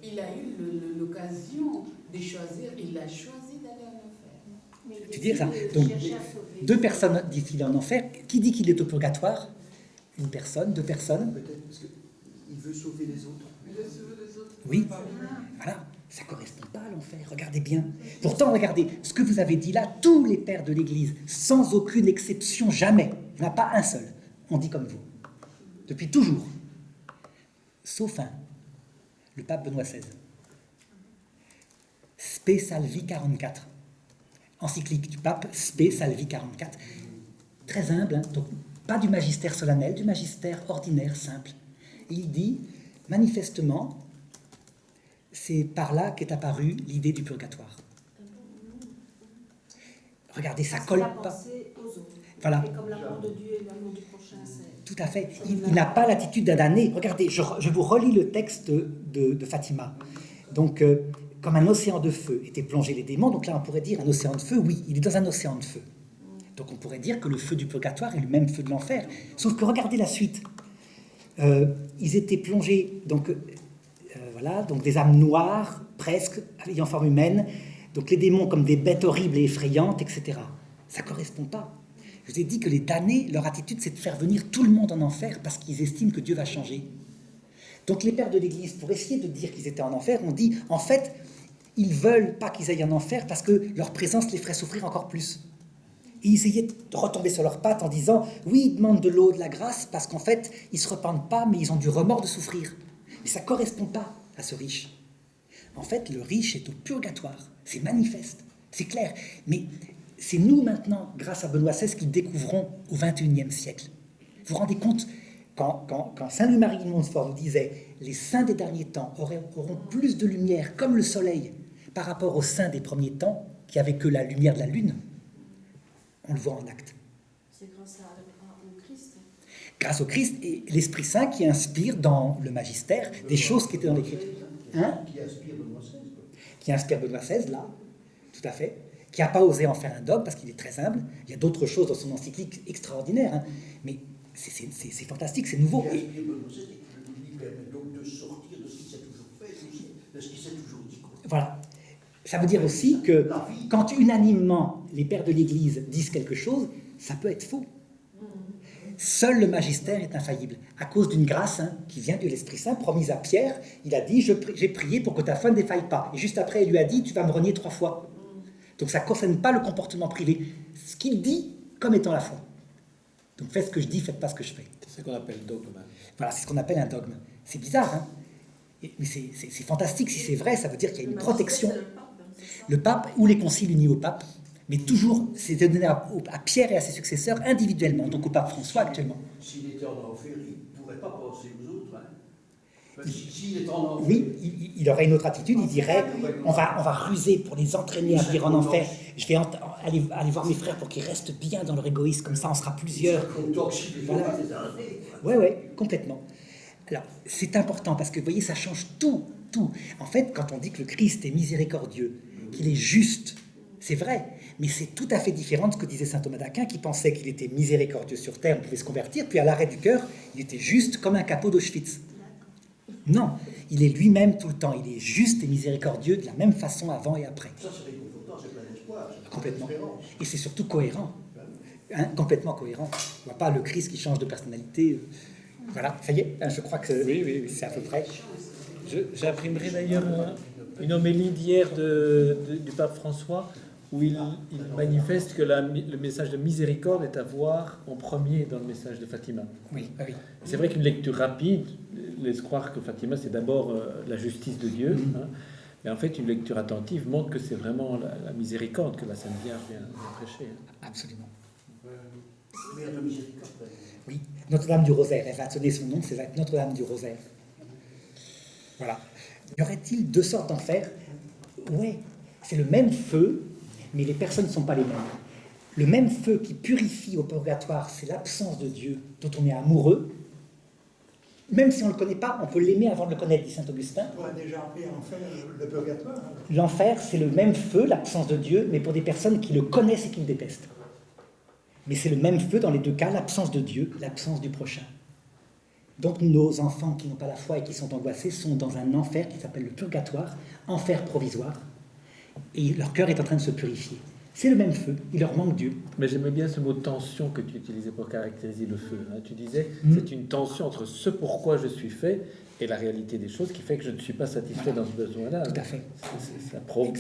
Speaker 8: qu'il a eu l'occasion de choisir, il a choisi d'aller en enfer.
Speaker 1: Tu dis ça. Donc, deux personnes disent qu'il est en enfer. Qui dit qu'il est au purgatoire? Une personne, deux personnes.
Speaker 9: Peut-être parce qu'il veut sauver les autres.
Speaker 1: Oui, voilà, ça ne correspond pas à l'enfer, regardez bien. Pourtant, regardez, ce que vous avez dit là, tous les pères de l'Église, sans aucune exception, jamais, il n'y en a pas un seul, on dit comme vous, depuis toujours. Sauf un, le pape Benoît XVI. Spe Salvi 44, encyclique du pape, Spe Salvi 44, très humble, donc pas du magistère solennel, du magistère ordinaire, simple. Et il dit, manifestement, c'est par là qu'est apparue l'idée du purgatoire. Regardez, ça colle pas. Voilà.
Speaker 4: Et comme l'amour de Dieu et l'amour du prochain, c'est...
Speaker 1: Tout à fait. Il n'a pas l'attitude d'un damné. Regardez, je vous relis le texte de Fatima. Donc, comme un océan de feu étaient plongés les démons, donc là on pourrait dire un océan de feu, oui, il est dans un océan de feu. Donc on pourrait dire que le feu du purgatoire est le même feu de l'enfer. Sauf que regardez la suite. Ils étaient plongés, donc voilà, donc des âmes noires, presque, ayant forme humaine, donc les démons comme des bêtes horribles et effrayantes, etc. Ça ne correspond pas. Je vous ai dit que les damnés, leur attitude, c'est de faire venir tout le monde en enfer parce qu'ils estiment que Dieu va changer. Donc les pères de l'Église, pour essayer de dire qu'ils étaient en enfer, ont dit, en fait, ils veulent pas qu'ils aillent en enfer parce que leur présence les ferait souffrir encore plus. Et ils essayaient de retomber sur leurs pattes en disant, oui, ils demandent de l'eau, de la grâce, parce qu'en fait, ils se repentent pas, mais ils ont du remords de souffrir. Mais ça correspond pas à ce riche. En fait, le riche est au purgatoire. C'est manifeste, c'est clair. Mais c'est nous maintenant, grâce à Benoît XVI, qui le découvrons au XXIe siècle. Vous vous rendez compte, quand Saint Louis-Marie de Montfort nous disait « Les saints des derniers temps auront plus de lumière comme le soleil par rapport aux saints des premiers temps qui avaient que la lumière de la lune », on le voit en acte.
Speaker 7: C'est grâce au Christ.
Speaker 1: Grâce au Christ et l'Esprit Saint qui inspire dans le magistère des choses qui étaient dans l'Écriture. Hein?
Speaker 6: Qui inspire Benoît XVI.
Speaker 1: Qui inspire Benoît XVI, là, tout à fait. Qui n'a pas osé en faire un dogme parce qu'il est très humble. Il y a d'autres choses dans son encyclique extraordinaires, hein. Mais c'est fantastique, c'est nouveau.
Speaker 6: Qui inspire Benoît XVI et qui lui permet donc de sortir de ce qu'il s'est toujours fait, de ce qu'il s'est toujours dit.
Speaker 1: Voilà. Ça veut dire aussi que quand unanimement les pères de l'Église disent quelque chose, ça peut être faux. Seul le magistère est infaillible, à cause d'une grâce qui vient de l'Esprit Saint, promise à Pierre. Il a dit, j'ai prié pour que ta foi ne défaille pas. Et juste après, il lui a dit, tu vas me renier 3 fois. Donc ça ne concerne pas le comportement privé. Ce qu'il dit comme étant la foi. Donc faites ce que je dis, faites pas ce que je fais.
Speaker 2: C'est ce qu'on appelle dogme.
Speaker 1: Voilà, c'est ce qu'on appelle un dogme. C'est bizarre, hein? Mais c'est fantastique. Si c'est vrai, ça veut dire qu'il y a une protection. Le pape ou les conciles unis au pape, mais toujours, c'était donné à Pierre et à ses successeurs individuellement, donc au pape François actuellement.
Speaker 6: S'il était en enfer, il ne pourrait pas penser aux autres. Hein. S'il est en enfer,
Speaker 1: oui, il aurait une autre attitude, il dirait, on va ruser pour les entraîner à venir en enfer. Je vais aller voir mes frères pour qu'ils restent bien dans leur égoïsme, comme ça on sera plusieurs. Voilà. Ouais, complètement. Alors, c'est important parce que, vous voyez, ça change tout. En fait, quand on dit que le Christ est miséricordieux, qu'il est juste, c'est vrai, mais c'est tout à fait différent de ce que disait saint Thomas d'Aquin, qui pensait qu'il était miséricordieux sur terre, on pouvait se convertir, puis à l'arrêt du cœur, il était juste comme un capot d'Auschwitz. Non, il est lui-même tout le temps, il est juste et miséricordieux de la même façon avant et après.
Speaker 6: ça c'est réconfortant, c'est plein d'espoir.
Speaker 1: Complètement. Et c'est surtout cohérent. Hein, complètement cohérent. On ne voit pas le Christ qui change de personnalité. Voilà, ça y est, je crois que
Speaker 2: oui.
Speaker 1: c'est à peu près.
Speaker 2: J'imprimerai d'ailleurs une homélie d'hier du pape François où il manifeste que le message de miséricorde est à voir en premier dans le message de Fatima.
Speaker 1: Oui.
Speaker 2: C'est vrai qu'une lecture rapide laisse croire que Fatima, c'est d'abord la justice de Dieu. Hein, mais en fait, une lecture attentive montre que c'est vraiment la miséricorde que la Sainte Vierge vient prêcher. Hein.
Speaker 1: Absolument.
Speaker 6: Mère de miséricorde.
Speaker 1: Oui, Notre-Dame du Rosaire. Elle va donner son nom, c'est Notre-Dame du Rosaire. Voilà. Y aurait-il 2 sortes d'enfer? Oui, c'est le même feu, mais les personnes ne sont pas les mêmes. Le même feu qui purifie au purgatoire, c'est l'absence de Dieu dont on est amoureux. Même si on ne le connaît pas, on peut l'aimer avant de le connaître, dit saint Augustin.
Speaker 3: On a déjà appelé enfer le purgatoire.
Speaker 1: L'enfer, c'est le même feu, l'absence de Dieu, mais pour des personnes qui le connaissent et qui le détestent. Mais c'est le même feu dans les 2 cas, l'absence de Dieu, l'absence du prochain. Donc nos enfants qui n'ont pas la foi et qui sont angoissés sont dans un enfer qui s'appelle le purgatoire, enfer provisoire, et leur cœur est en train de se purifier. C'est le même feu, il leur manque Dieu.
Speaker 2: Mais j'aimais bien ce mot de tension que tu utilisais pour caractériser le feu. Hein. Tu disais, c'est une tension entre ce pourquoi je suis fait et la réalité des choses qui fait que je ne suis pas satisfait dans ce besoin-là.
Speaker 1: Tout à fait.
Speaker 2: Ça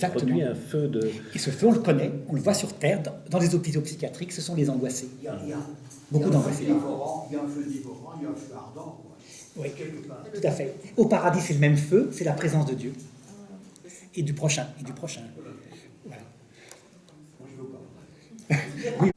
Speaker 2: produit un feu de...
Speaker 1: Et ce feu, on le connaît, on le voit sur Terre, dans les hôpitaux psychiatriques, ce sont les angoissés.
Speaker 6: Il y a
Speaker 1: Beaucoup d'angoissés.
Speaker 6: Il y a un feu dévorant, il y a un feu ardent.
Speaker 1: Oui, tout à fait. Au paradis, c'est le même feu, c'est la présence de Dieu. Et du prochain. Voilà.
Speaker 6: Moi, je veux pas.
Speaker 1: Oui.